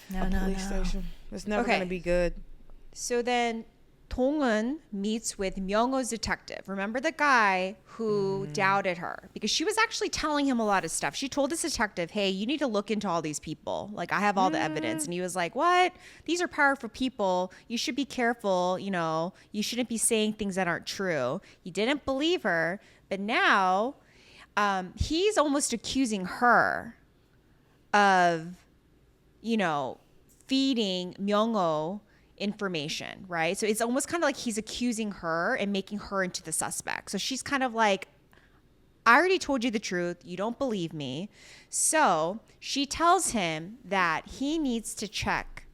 Police station. It's never Okay. going to be good. So then Dong-eun meets with Myeong-oh's detective. Remember the guy who doubted her? Because she was actually telling him a lot of stuff. She told this detective, hey, you need to look into all these people. Like, I have all the evidence. And he was like, what? These are powerful people. You should be careful. You know, you shouldn't be saying things that aren't true. He didn't believe her. But now he's almost accusing her of, you know, feeding Myeong-oh information, right? So it's almost kind of like he's accusing her and making her into the suspect. So she's kind of like, I already told you the truth. You don't believe me. So she tells him that he needs to check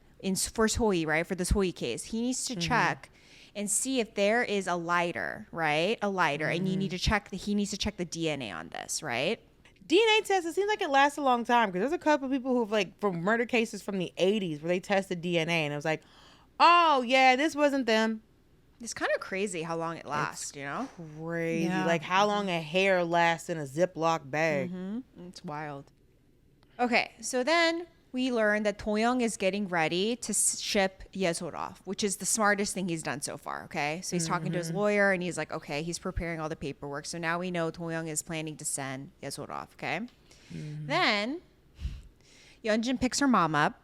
for So-hee, right? For the So-hee case, he needs to check and see if there is a lighter, right? A lighter, and you need to check. He needs to check the DNA on this, right? DNA test, it seems like it lasts a long time because there's a couple of people who've, like, from murder cases from the 80s where they tested DNA and it was like, oh, yeah, this wasn't them. It's kind of crazy how long it lasts, you know? Crazy. Yeah. Like how long a hair lasts in a Ziploc bag. It's wild. Okay, so then we learn that Do-young is getting ready to ship Yesod off, which is the smartest thing he's done so far, okay? So he's talking to his lawyer and he's like, okay, he's preparing all the paperwork. So now we know Do-young is planning to send Yesod off, okay? Then Yeon-jin picks her mom up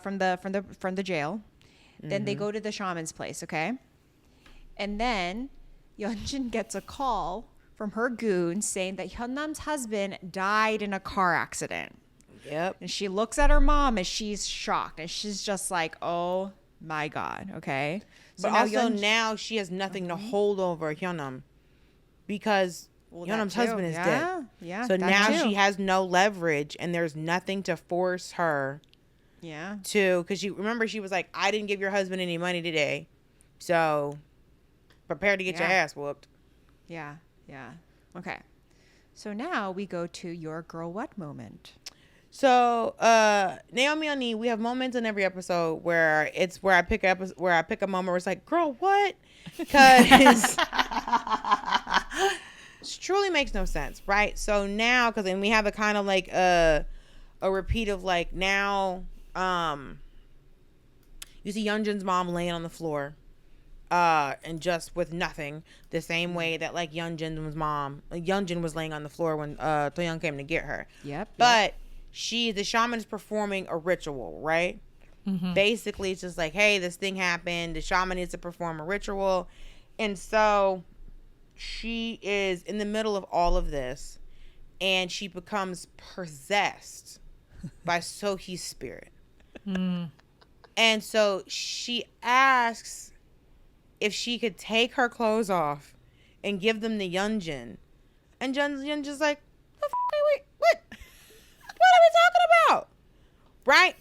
from the jail. Then they go to the shaman's place, okay? And then Yeon-jin gets a call from her goon saying that Hyun-nam's husband died in a car accident. Yep. And she looks at her mom and she's shocked. And she's just like, oh my God, okay? So But also Yeon-jin- now she has nothing to hold over Hyun-nam because Well, Hyun-nam's that too. husband is Yeah, dead. yeah, So that now too. she has no leverage and there's nothing to force her Yeah. to, because she, remember, she was like, I didn't give your husband any money today. So prepare to get your Yeah. ass whooped. Yeah. Yeah. Okay. So now we go to your girl what moment. So Naomi and me, we have moments in every episode where it's where I pick a moment where it's like, girl, what? Because it truly makes no sense, right? So now, because then we have a kind of like a repeat of like now You see Yeon-jin's mom laying on the floor, and just with nothing, the same way that like Yeon-jin was laying on the floor when Do-young came to get her. Yep. But the shaman is performing a ritual, right? Basically, it's just like, hey, this thing happened. The shaman needs to perform a ritual, and so she is in the middle of all of this, and she becomes possessed by So-hee's spirit. And so she asks if she could take her clothes off and give them to Yeon-jin. And Yeon-jin's like, wait, what? What are we talking about? Right?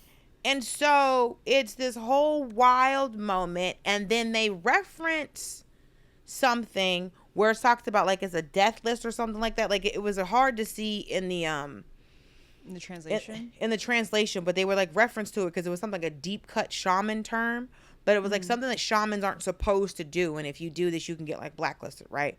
And so it's this whole wild moment. And then they reference something where it's talked about like it's a death list or something like that. Like it was hard to see in the translation. In the translation, but they were like reference to it because it was something like a deep cut shaman term, but it was like something that shamans aren't supposed to do, and if you do this, you can get like blacklisted, right?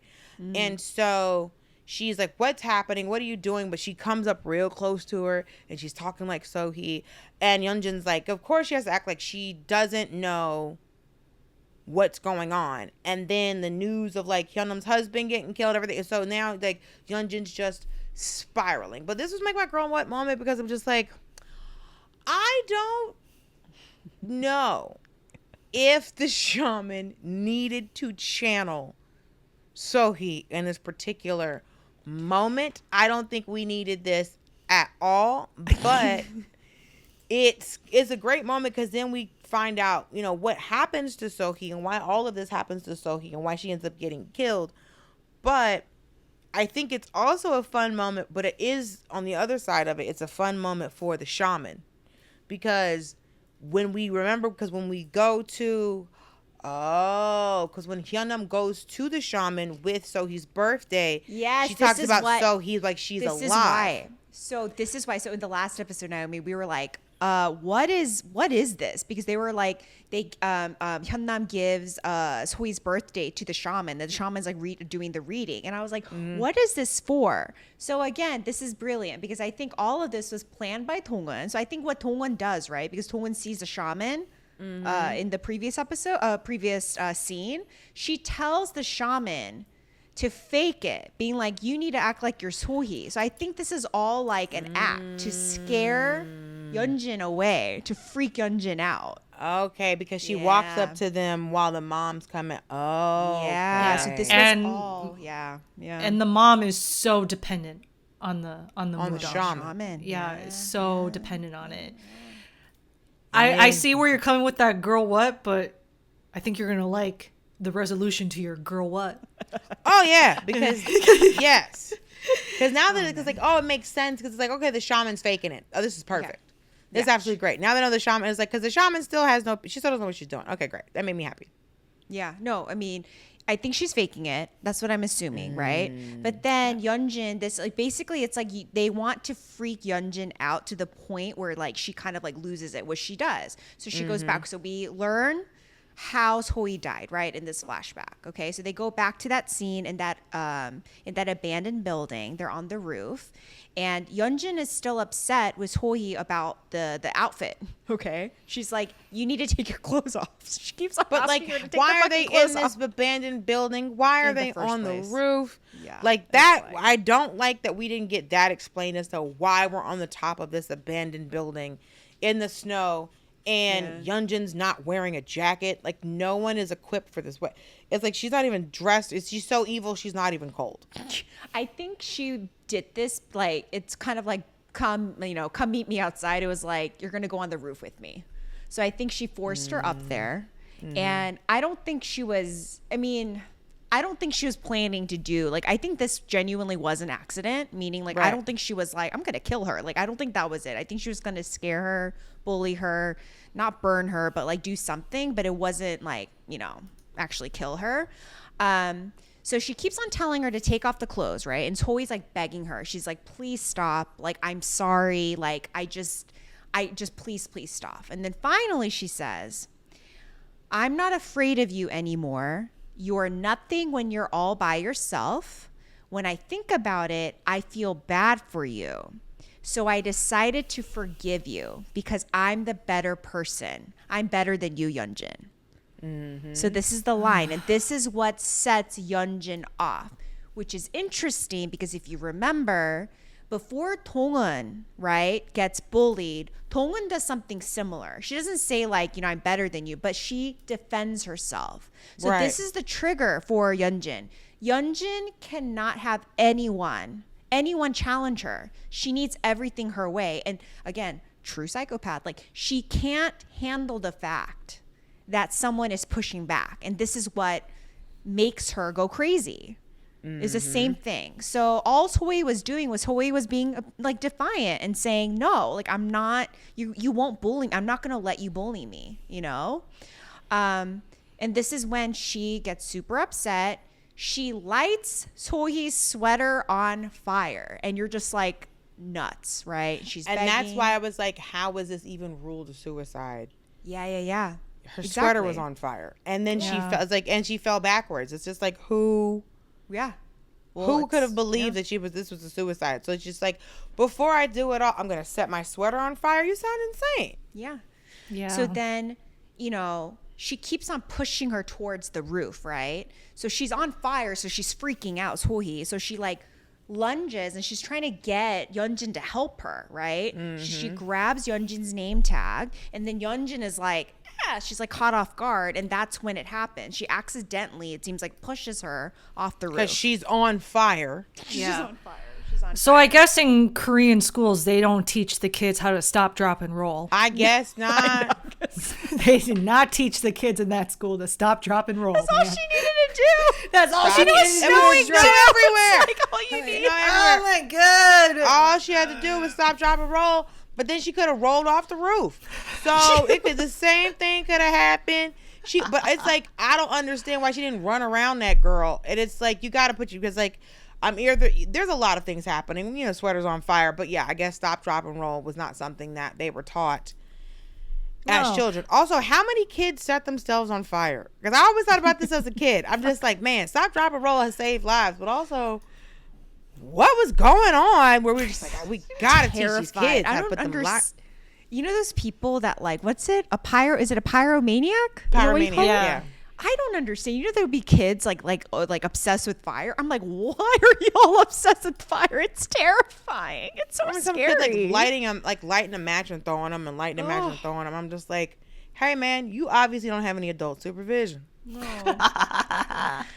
And so she's like, "What's happening? What are you doing?" But she comes up real close to her, and she's talking like So-hee, and Yeon-jin's like, of course she has to act like she doesn't know what's going on. And then the news of like Hyun-nam's husband getting killed, everything. And so now like Yeon-jin's just spiraling. But this was like my girl what moment, because I'm just like, I don't know if the shaman needed to channel So-hee in this particular moment. I don't think we needed this at all, but it's a great moment because then we find out, you know, what happens to So-hee and why all of this happens to So-hee and why she ends up getting killed. But I think it's also a fun moment, but it is, on the other side of it, it's a fun moment for the shaman. Because when we go to, because when Hyun-nam goes to the shaman with So-hee's birthday, Yes, she this talks is about what- So-hee like she's This alive. is why. So this is why. So in the last episode, Naomi, we were like, what is this? Because they were like, Hyun-nam gives So-hee's birthday to the shaman. The shaman's like doing the reading, and I was like, what is this for? So again, this is brilliant because I think all of this was planned by Dong-eun. So I think what Dong-eun does, right? Because Dong-eun sees the shaman in the previous scene, she tells the shaman to fake it, being like, you need to act like you're So-hee. So I think this is all like an act to scare Yeon-jin away, to freak Yeon-jin out. Okay, because she walks up to them while the mom's coming. Oh, Yeah. So okay. this And- was all, yeah. And the mom is so dependent on the mudang. shaman. Yeah, so dependent on it. I see where you're coming with that girl what, but I think you're gonna like the resolution to your girl what. Oh yeah, because yes, because now that it's like, oh, it makes sense because it's like, okay, the shaman's faking it. Oh, this is perfect. This is absolutely great. Now they know the shaman is like, because the shaman still she still doesn't know what she's doing. Okay, great. That made me happy. Yeah. No, I mean, I think she's faking it. That's what I'm assuming, right? But then Yeon-jin, this like basically it's like they want to freak Yeon-jin out to the point where like she kind of like loses it, which she does. So she goes back. So we learn how So-hee died, right, in this flashback. Okay, so they go back to that scene in that abandoned building. They're on the roof, and Yeon-jin is still upset with So-hee about the outfit. Okay, she's like, you need to take your clothes off. She keeps on But asking like, her to take why the are they fucking in clothes this off. abandoned building? Why are In the they first on place. the roof? Yeah, like that's that. why. I don't like that we didn't get that explained as to why we're on the top of this abandoned building in the snow. And Yeon-jin's not wearing a jacket. Like, no one is equipped for this. It's like she's not even dressed. She's so evil, she's not even cold. I think she did this like it's kind of like come meet me outside. It was like, you're gonna go on the roof with me. So I think she forced her up there, and I don't think she was. I don't think she was planning to do like. I think this genuinely was an accident. Meaning, like, I don't think she was like, I'm gonna kill her. Like, I don't think that was it. I think she was gonna scare her, bully her, not burn her, but like do something. But it wasn't like, actually kill her. So she keeps on telling her to take off the clothes, right? And So-hee's like begging her. She's like, please stop. Like, I'm sorry. Like, I just please stop. And then finally she says, I'm not afraid of you anymore. You're nothing when you're all by yourself. When I think about it, I feel bad for you. So I decided to forgive you because I'm the better person. I'm better than you, Yeon-jin. So this is the line, and this is what sets Yeon-jin off, which is interesting because if you remember, before Dong-eun, right, gets bullied, Dong-eun does something similar. She doesn't say like, I'm better than you, but she defends herself. So this is the trigger for Yeon-jin. Yeon-jin cannot have anyone challenge her. She needs everything her way. And again, true psychopath, like she can't handle the fact that someone is pushing back. And this is what makes her go crazy. Is the same thing. So all So-hee was doing was So-hee was being like defiant and saying, no, like I'm not, you won't bully me. I'm not going to let you bully me, And this is when she gets super upset. She lights So-hee's sweater on fire, and you're just like nuts, right? She's and begging. that's why I was like, how was this even ruled a suicide? Yeah. Her sweater was on fire, and then she fell backwards. It's just like who could have believed that this was a suicide? So it's just like, before I do it all, I'm gonna set my sweater on fire. You sound insane. Yeah. So then, she keeps on pushing her towards the roof, right? So she's on fire, so she's freaking out, So-hee. So she like lunges and she's trying to get Yeon-jin to help her, right? She grabs Yeon-jin's name tag, and then Yeon-jin is like, she's like caught off guard, and that's when it happens. She accidentally, it seems like, pushes her off the roof. Because she's on fire. She's on fire. So I guess in Korean schools they don't teach the kids how to stop, drop, and roll. I guess not. They did not teach the kids in that school to stop, drop, and roll. That's all she needed to do. That's all she needed to do. It was everywhere. Like all you need. Oh my god! All she had to do was stop, drop, and roll. But then she could have rolled off the roof. So the same thing could have happened. But it's like, I don't understand why she didn't run around that girl. And it's like, you got to because like, there's a lot of things happening. Sweaters on fire. But yeah, I guess stop, drop, and roll was not something that they were taught as children. Also, how many kids set themselves on fire? Because I always thought about this as a kid. I'm just like, man, stop, drop, and roll has saved lives. But also, what was going on where we were just like, we gotta teach these kids how to put them those people that like, what's it? Is it a pyromaniac? Pyromaniac, yeah. I don't understand. There would be kids like obsessed with fire. I'm like, why are y'all obsessed with fire? It's terrifying. It's so scary. Some kid, lighting a match and throwing them, and lighting a match and throwing them. I'm just like, hey man, you obviously don't have any adult supervision. No.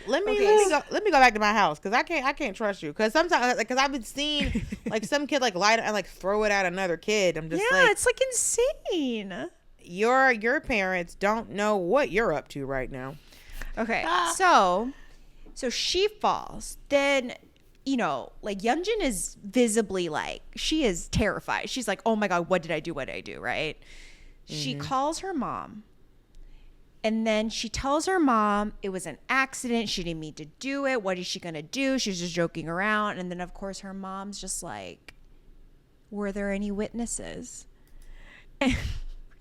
Let me go back to my house, because I can't trust you, because sometimes because I've been seeing like some kid like light it and like throw it at another kid. I'm just like, it's like insane. Your parents don't know what you're up to right now. Okay, so she falls. Then like Yeon-jin is visibly like, she is terrified. She's like, oh my god, what did I do? Right? She calls her mom. And then she tells her mom it was an accident. She didn't mean to do it. What is she going to do? She's just joking around. And then, of course, her mom's just like, were there any witnesses?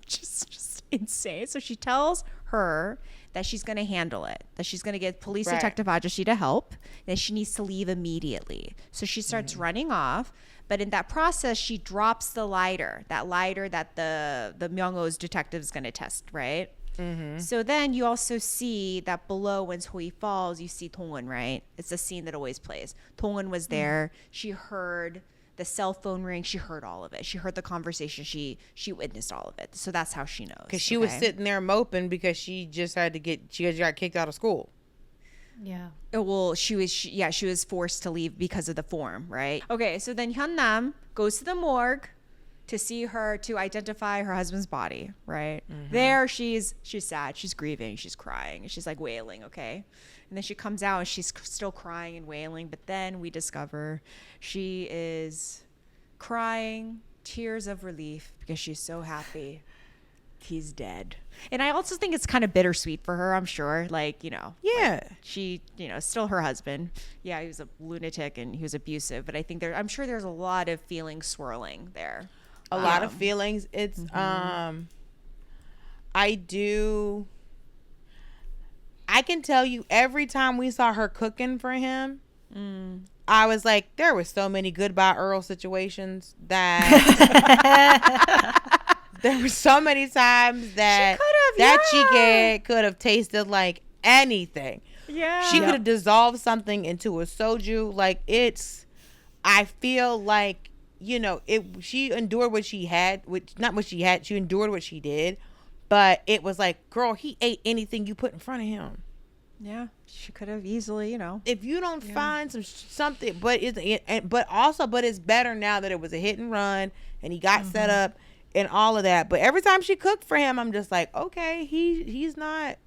just insane. So she tells her that she's going to handle it, that she's going to get police detective Ajusshi to help, that she needs to leave immediately. So she starts running off. But in that process, she drops the lighter that the Myeong-oh's detective is going to test, right? So then you also see that below, when So-hee falls, you see Dong-eun, right? It's the scene that always plays. Dong-eun was there. She heard the cell phone ring. She heard all of it. She heard the conversation. She witnessed all of it. So that's how she knows. Because she was sitting there moping because she just got kicked out of school. Yeah. Well, she was forced to leave because of the form, right? Okay, so then Hyun-nam goes to the morgue to identify her husband's body, right? There she's sad, she's grieving, she's crying, she's like wailing, okay? And then she comes out and she's still crying and wailing, but then we discover she is crying tears of relief because she's so happy he's dead. And I also think it's kind of bittersweet for her, I'm sure. Like, she, still her husband. Yeah, he was a lunatic and he was abusive, but I think I'm sure there's a lot of feelings swirling there. A lot of feelings. It's I can tell you, every time we saw her cooking for him, I was like, there were so many goodbye Earl situations that there were so many times that chica could have tasted like anything. Yeah. She could have dissolved something into a soju. Like, I feel like, you know, she endured what she had, she endured what she did, but it was like, girl, he ate anything you put in front of him. Yeah, she could have easily, you know. If you don't find something, but it's better now that it was a hit and run and he got set up and all of that. But every time she cooked for him, I'm just like, okay, he's not.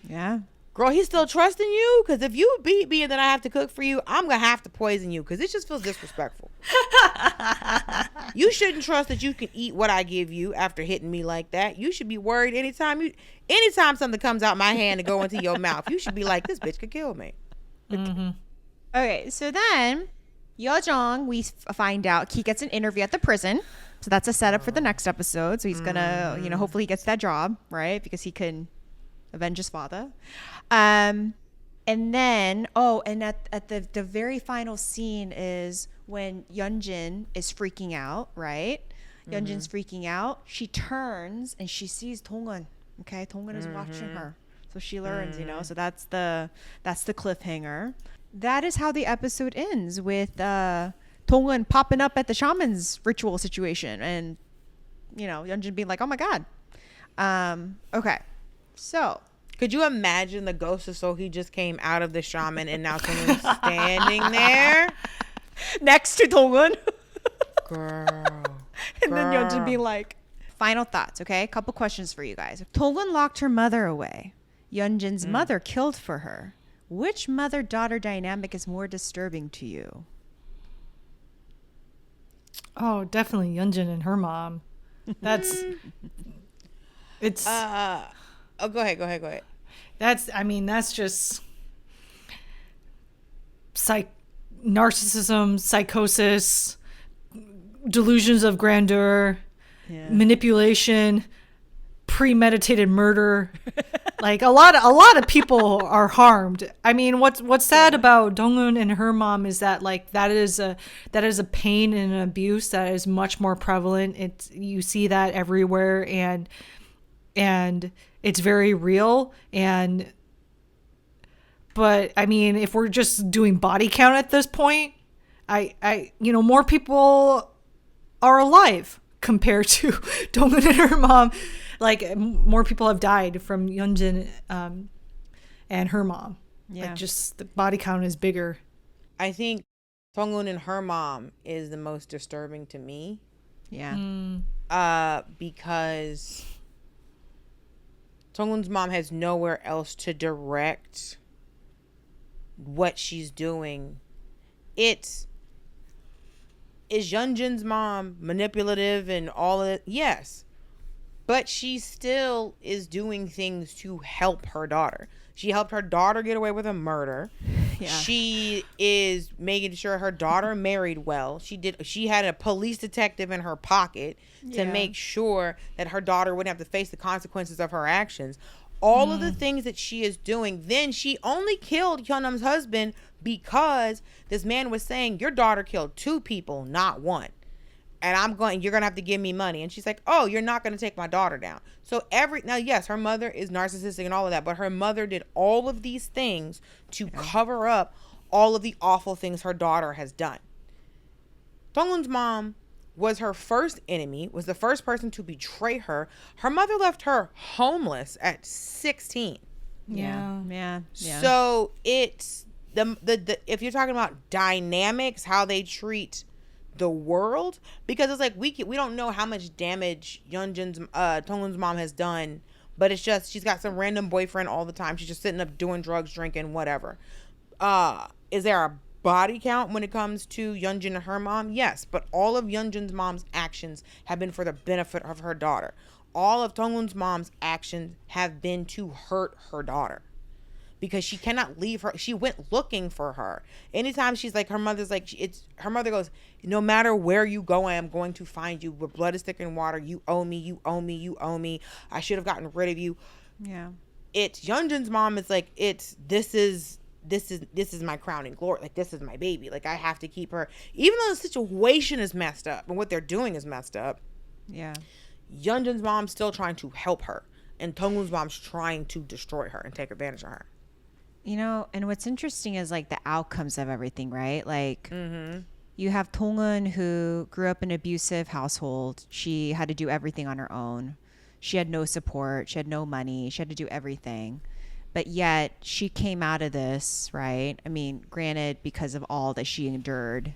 Yeah. Girl, he's still trusting you? Because if you beat me and then I have to cook for you, I'm going to have to poison you because it just feels disrespectful. You shouldn't trust that you can eat what I give you after hitting me like that. You should be worried anytime something comes out my hand and go into your mouth. You should be like, this bitch could kill me. Okay, so then Yeon-jin, we find out he gets an interview at the prison. So that's a setup for the next episode. So he's going to, you know, hopefully he gets that job, right? Because he can avenge his father. And then, and at the very final scene is when Yeon-jin is freaking out, right? Yeon-jin's freaking out. She turns and she sees Dong-eun. Okay, Dong-eun is watching her. So she learns, you know. So that's the cliffhanger. That is how the episode ends with Dong-eun popping up at the shaman's ritual situation and, you know, Yeon-jin being like, "Oh my god." Okay. So, could you imagine the ghost of So-hee just came out of the shaman and now someone's standing there next to Dong-eun? Girl. And then Yeon-jin be like, final thoughts, okay? A couple questions for you guys. If Dong-eun locked her mother away, Yeon-jin's mother killed for her, which mother-daughter dynamic is more disturbing to you? Oh, definitely Yeon-jin and her mom. That's it's Oh, go ahead. That's just narcissism, psychosis, delusions of grandeur, manipulation, premeditated murder. Like a lot of people are harmed. I mean, what's sad about Dong-eun and her mom is that like that is a pain and an abuse that is much more prevalent. You see that everywhere and it's very real. But I mean, if we're just doing body count at this point, I more people are alive compared to Dong-eun and her mom. Like more people have died from Yeon-jin and her mom. Yeah. Like just the body count is bigger. I think Dong-eun and her mom is the most disturbing to me. Yeah. Because Dong-eun's mom has nowhere else to direct what she's doing. Is Yeon-jin's mom manipulative and all of it? Yes. But she still is doing things to help her daughter. She helped her daughter get away with a murder. Yeah. She is making sure her daughter married well. She had a police detective in her pocket to make sure that her daughter wouldn't have to face the consequences of her actions. All of the things that she is doing. Then she only killed Hyun-nam's husband because this man was saying, your daughter killed 2 people, not 1. And you're going to have to give me money. And she's like, oh, you're not going to take my daughter down. So now, yes, her mother is narcissistic and all of that, but her mother did all of these things to cover up all of the awful things her daughter has done. Dong-eun's mom was her first enemy, was the first person to betray her. Her mother left her homeless at 16. Yeah. So it's the if you're talking about dynamics, how they treat the world, because it's like we don't know how much damage Dong-eun's mom has done, but it's just she's got some random boyfriend all the time. She's just sitting up doing drugs, drinking, whatever. Is there a body count when it comes to Yeon-jin and her mom? Yes, but all of Yeon-jin's mom's actions have been for the benefit of her daughter. All of Dong-eun's mom's actions have been to hurt her daughter. Because she cannot leave her. She went looking for her. Anytime she's like, her mother's like, her mother goes, no matter where you go, I am going to find you. With blood is thicker than water. You owe me, you owe me, you owe me. I should have gotten rid of you. Yeah. It's Yeon-jin's mom. It's like, this is this is my crowning glory. Like, this is my baby. Like, I have to keep her. Even though the situation is messed up and what they're doing is messed up. Yeah. Yeon-jin's mom's still trying to help her. And Dong-eun's mom's trying to destroy her and take advantage of her. You know, and what's interesting is like the outcomes of everything, right? Like, you have Dong-eun, who grew up in an abusive household. She had to do everything on her own. She had no support. She had no money. She had to do everything. But yet she came out of this, right? I mean, granted, because of all that she endured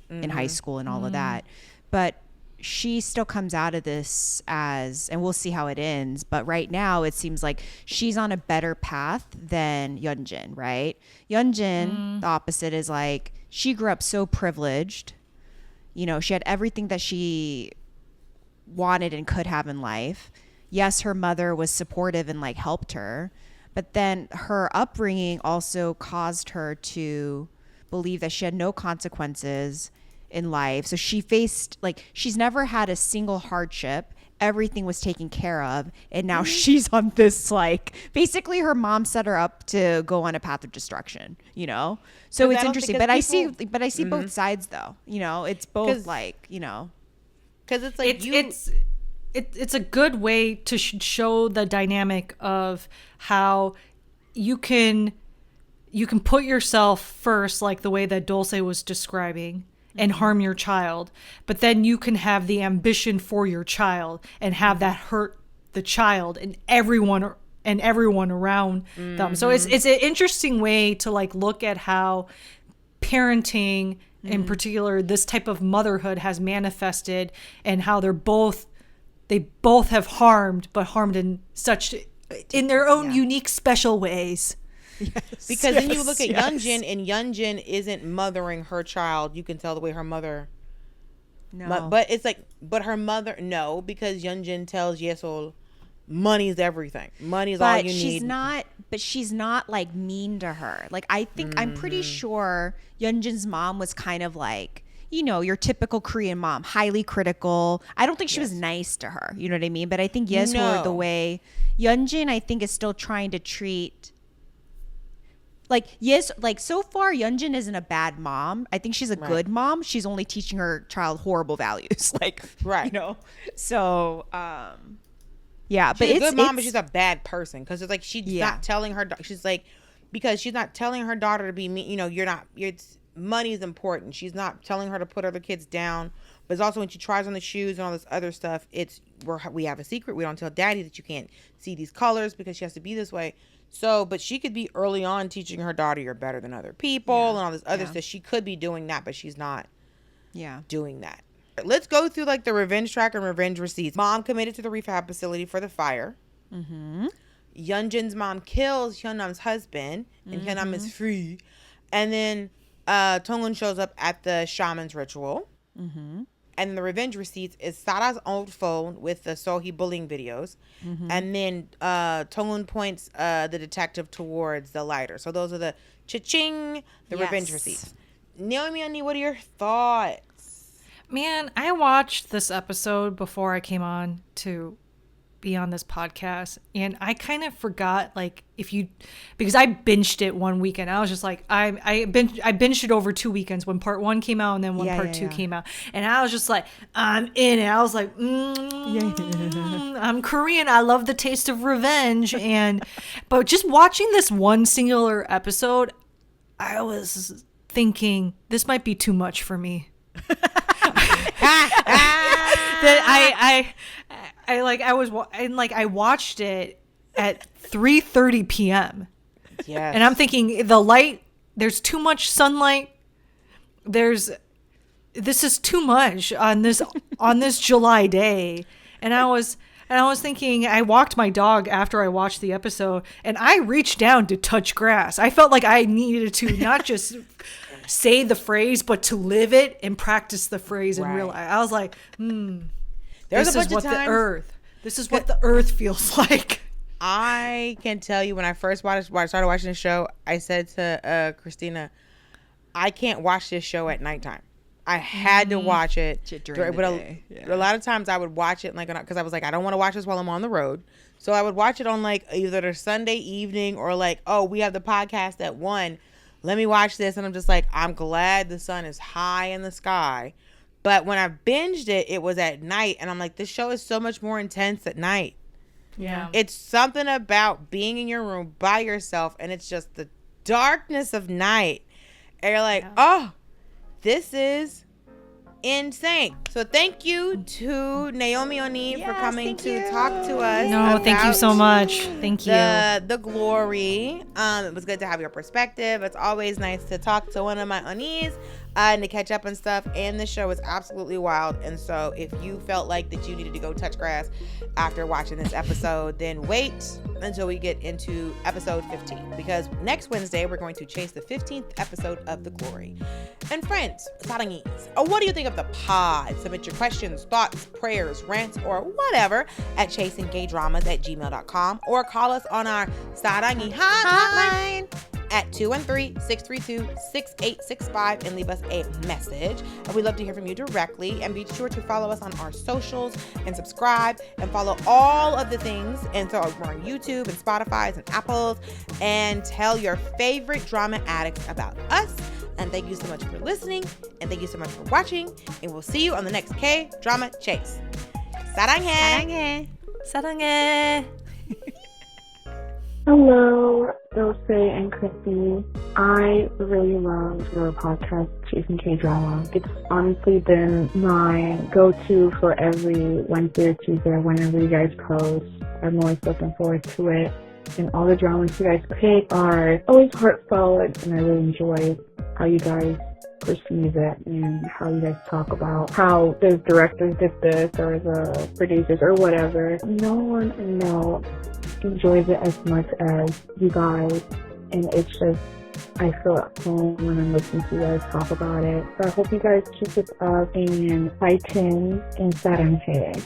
in high school and all of that. But she still comes out of this as, and we'll see how it ends, but right now it seems like she's on a better path than Yeon-jin, right? Yeon-jin, the opposite, is like, she grew up so privileged. You know, she had everything that she wanted and could have in life. Yes, her mother was supportive and like helped her, but then her upbringing also caused her to believe that she had no consequences in life. So she faced, like, she's never had a single hardship. Everything was taken care of. And now she's on this, like, basically her mom set her up to go on a path of destruction, you know? So it's interesting. But I see both sides though. You know, it's both like, you know, because it's like it's a good way to show the dynamic of how you can put yourself first, like the way that Dulce was describing, and harm your child, but then you can have the ambition for your child and have that hurt the child and everyone around them. So it's an interesting way to like look at how parenting, in particular this type of motherhood, has manifested, and how they both have harmed, but harmed in their own unique special ways. Yes, because then you look at Yeon-jin, and Yeon-jin isn't mothering her child. You can tell the way her mother. no. But it's like, but her mother, no, because Yeon-jin tells Yesol, money's everything. Money's all you need. But she's not like mean to her. Like, I think I'm pretty sure Yeon-jin's mom was kind of like, you know, your typical Korean mom, highly critical. I don't think she was nice to her. You know what I mean? But I think Yesol, the way Yeon-jin, I think, is still trying to treat. Like, yes, like so far, Yeon-jin isn't a bad mom. I think she's a good mom. She's only teaching her child horrible values. Like, you know? So, yeah. She's a good mom, but she's a bad person. Because it's like, she's not telling her, she's like, because she's not telling her daughter to be mean. You know, money is important. She's not telling her to put other kids down. But it's also when she tries on the shoes and all this other stuff, we have a secret. We don't tell daddy that you can't see these colors because she has to be this way. So, but she could be early on teaching her daughter you're better than other people and all this other stuff. She could be doing that, but she's not doing that. Let's go through like the revenge track and revenge receipts. Mom committed to the rehab facility for the fire. Yeon-jin's mom kills Hyun-nam's husband, and Hyun-nam is free. And then Dong-eun shows up at the shaman's ritual. And the revenge receipts is Sara's old phone with the So-hee bullying videos. And then Dong-eun points the detective towards the lighter. So those are the cha-ching, the revenge receipts. Naomi, what are your thoughts? Man, I watched this episode before I came on to be on this podcast, and I kind of forgot, like, because I binged it one weekend. I was just like, I binged it over 2 weekends, when part 1 came out and then part 2 came out, and I was just like, I'm in it. I was like, I'm Korean, I love the taste of revenge. But just watching this one singular episode, I was thinking, this might be too much for me. That I watched it at 3:30 p.m. Yes. And I'm thinking, the light, there's too much sunlight. This is too much on this July day. And I was thinking, I walked my dog after I watched the episode, and I reached down to touch grass. I felt like I needed to not just say the phrase, but to live it and practice the phrase in real life. I was like, this is what the earth feels like. I can tell you, when I first started watching the show, I said to Christina, I can't watch this show at nighttime. I had to watch it during the day. A lot of times I would watch it because I was like, I don't want to watch this while I'm on the road. So I would watch it on like either a Sunday evening or like, oh, we have the podcast at 1. let me watch this. And I'm just like, I'm glad the sun is high in the sky. But when I binged it, it was at night. And I'm like, this show is so much more intense at night. Yeah. It's something about being in your room by yourself, and it's just the darkness of night. And you're like, oh, this is insane. So thank you to Naomi O'Neill for coming to talk to us. No, thank you so much. Thank you. The glory. It was good to have your perspective. It's always nice to talk to one of my O'Neills and to catch up and stuff. And the show is absolutely wild. And so if you felt like that you needed to go touch grass after watching this episode, then wait until we get into episode 15, because next Wednesday we're going to chase the 15th episode of The Glory. And friends, Sarangees, what do you think of the pod? Submit your questions, thoughts, prayers, rants, or whatever at chasinggadramas@gmail.com, or call us on our Sarangees Hotline at 213-632-6865 and leave us a message. And we'd love to hear from you directly. And be sure to follow us on our socials and subscribe and follow all of the things. And so we're on YouTube and Spotify and Apples. And tell your favorite drama addicts about us. And thank you so much for listening. And thank you so much for watching. And we'll see you on the next K-Drama Chase. 사랑해. 사랑해. Hello, Dulce and Chrissy. I really love your podcast, Chasing K-Drama. It's honestly been my go-to for every Wednesday or Tuesday whenever you guys post. I'm always looking forward to it. And all the dramas you guys pick are always heartfelt, and I really enjoy how you guys perceive it and how you guys talk about how the directors did this or the producers or whatever. No one I know enjoys it as much as you guys, and it's just, I feel at home when I'm listening to you guys talk about it. So I hope you guys keep this up and fight in and sarange.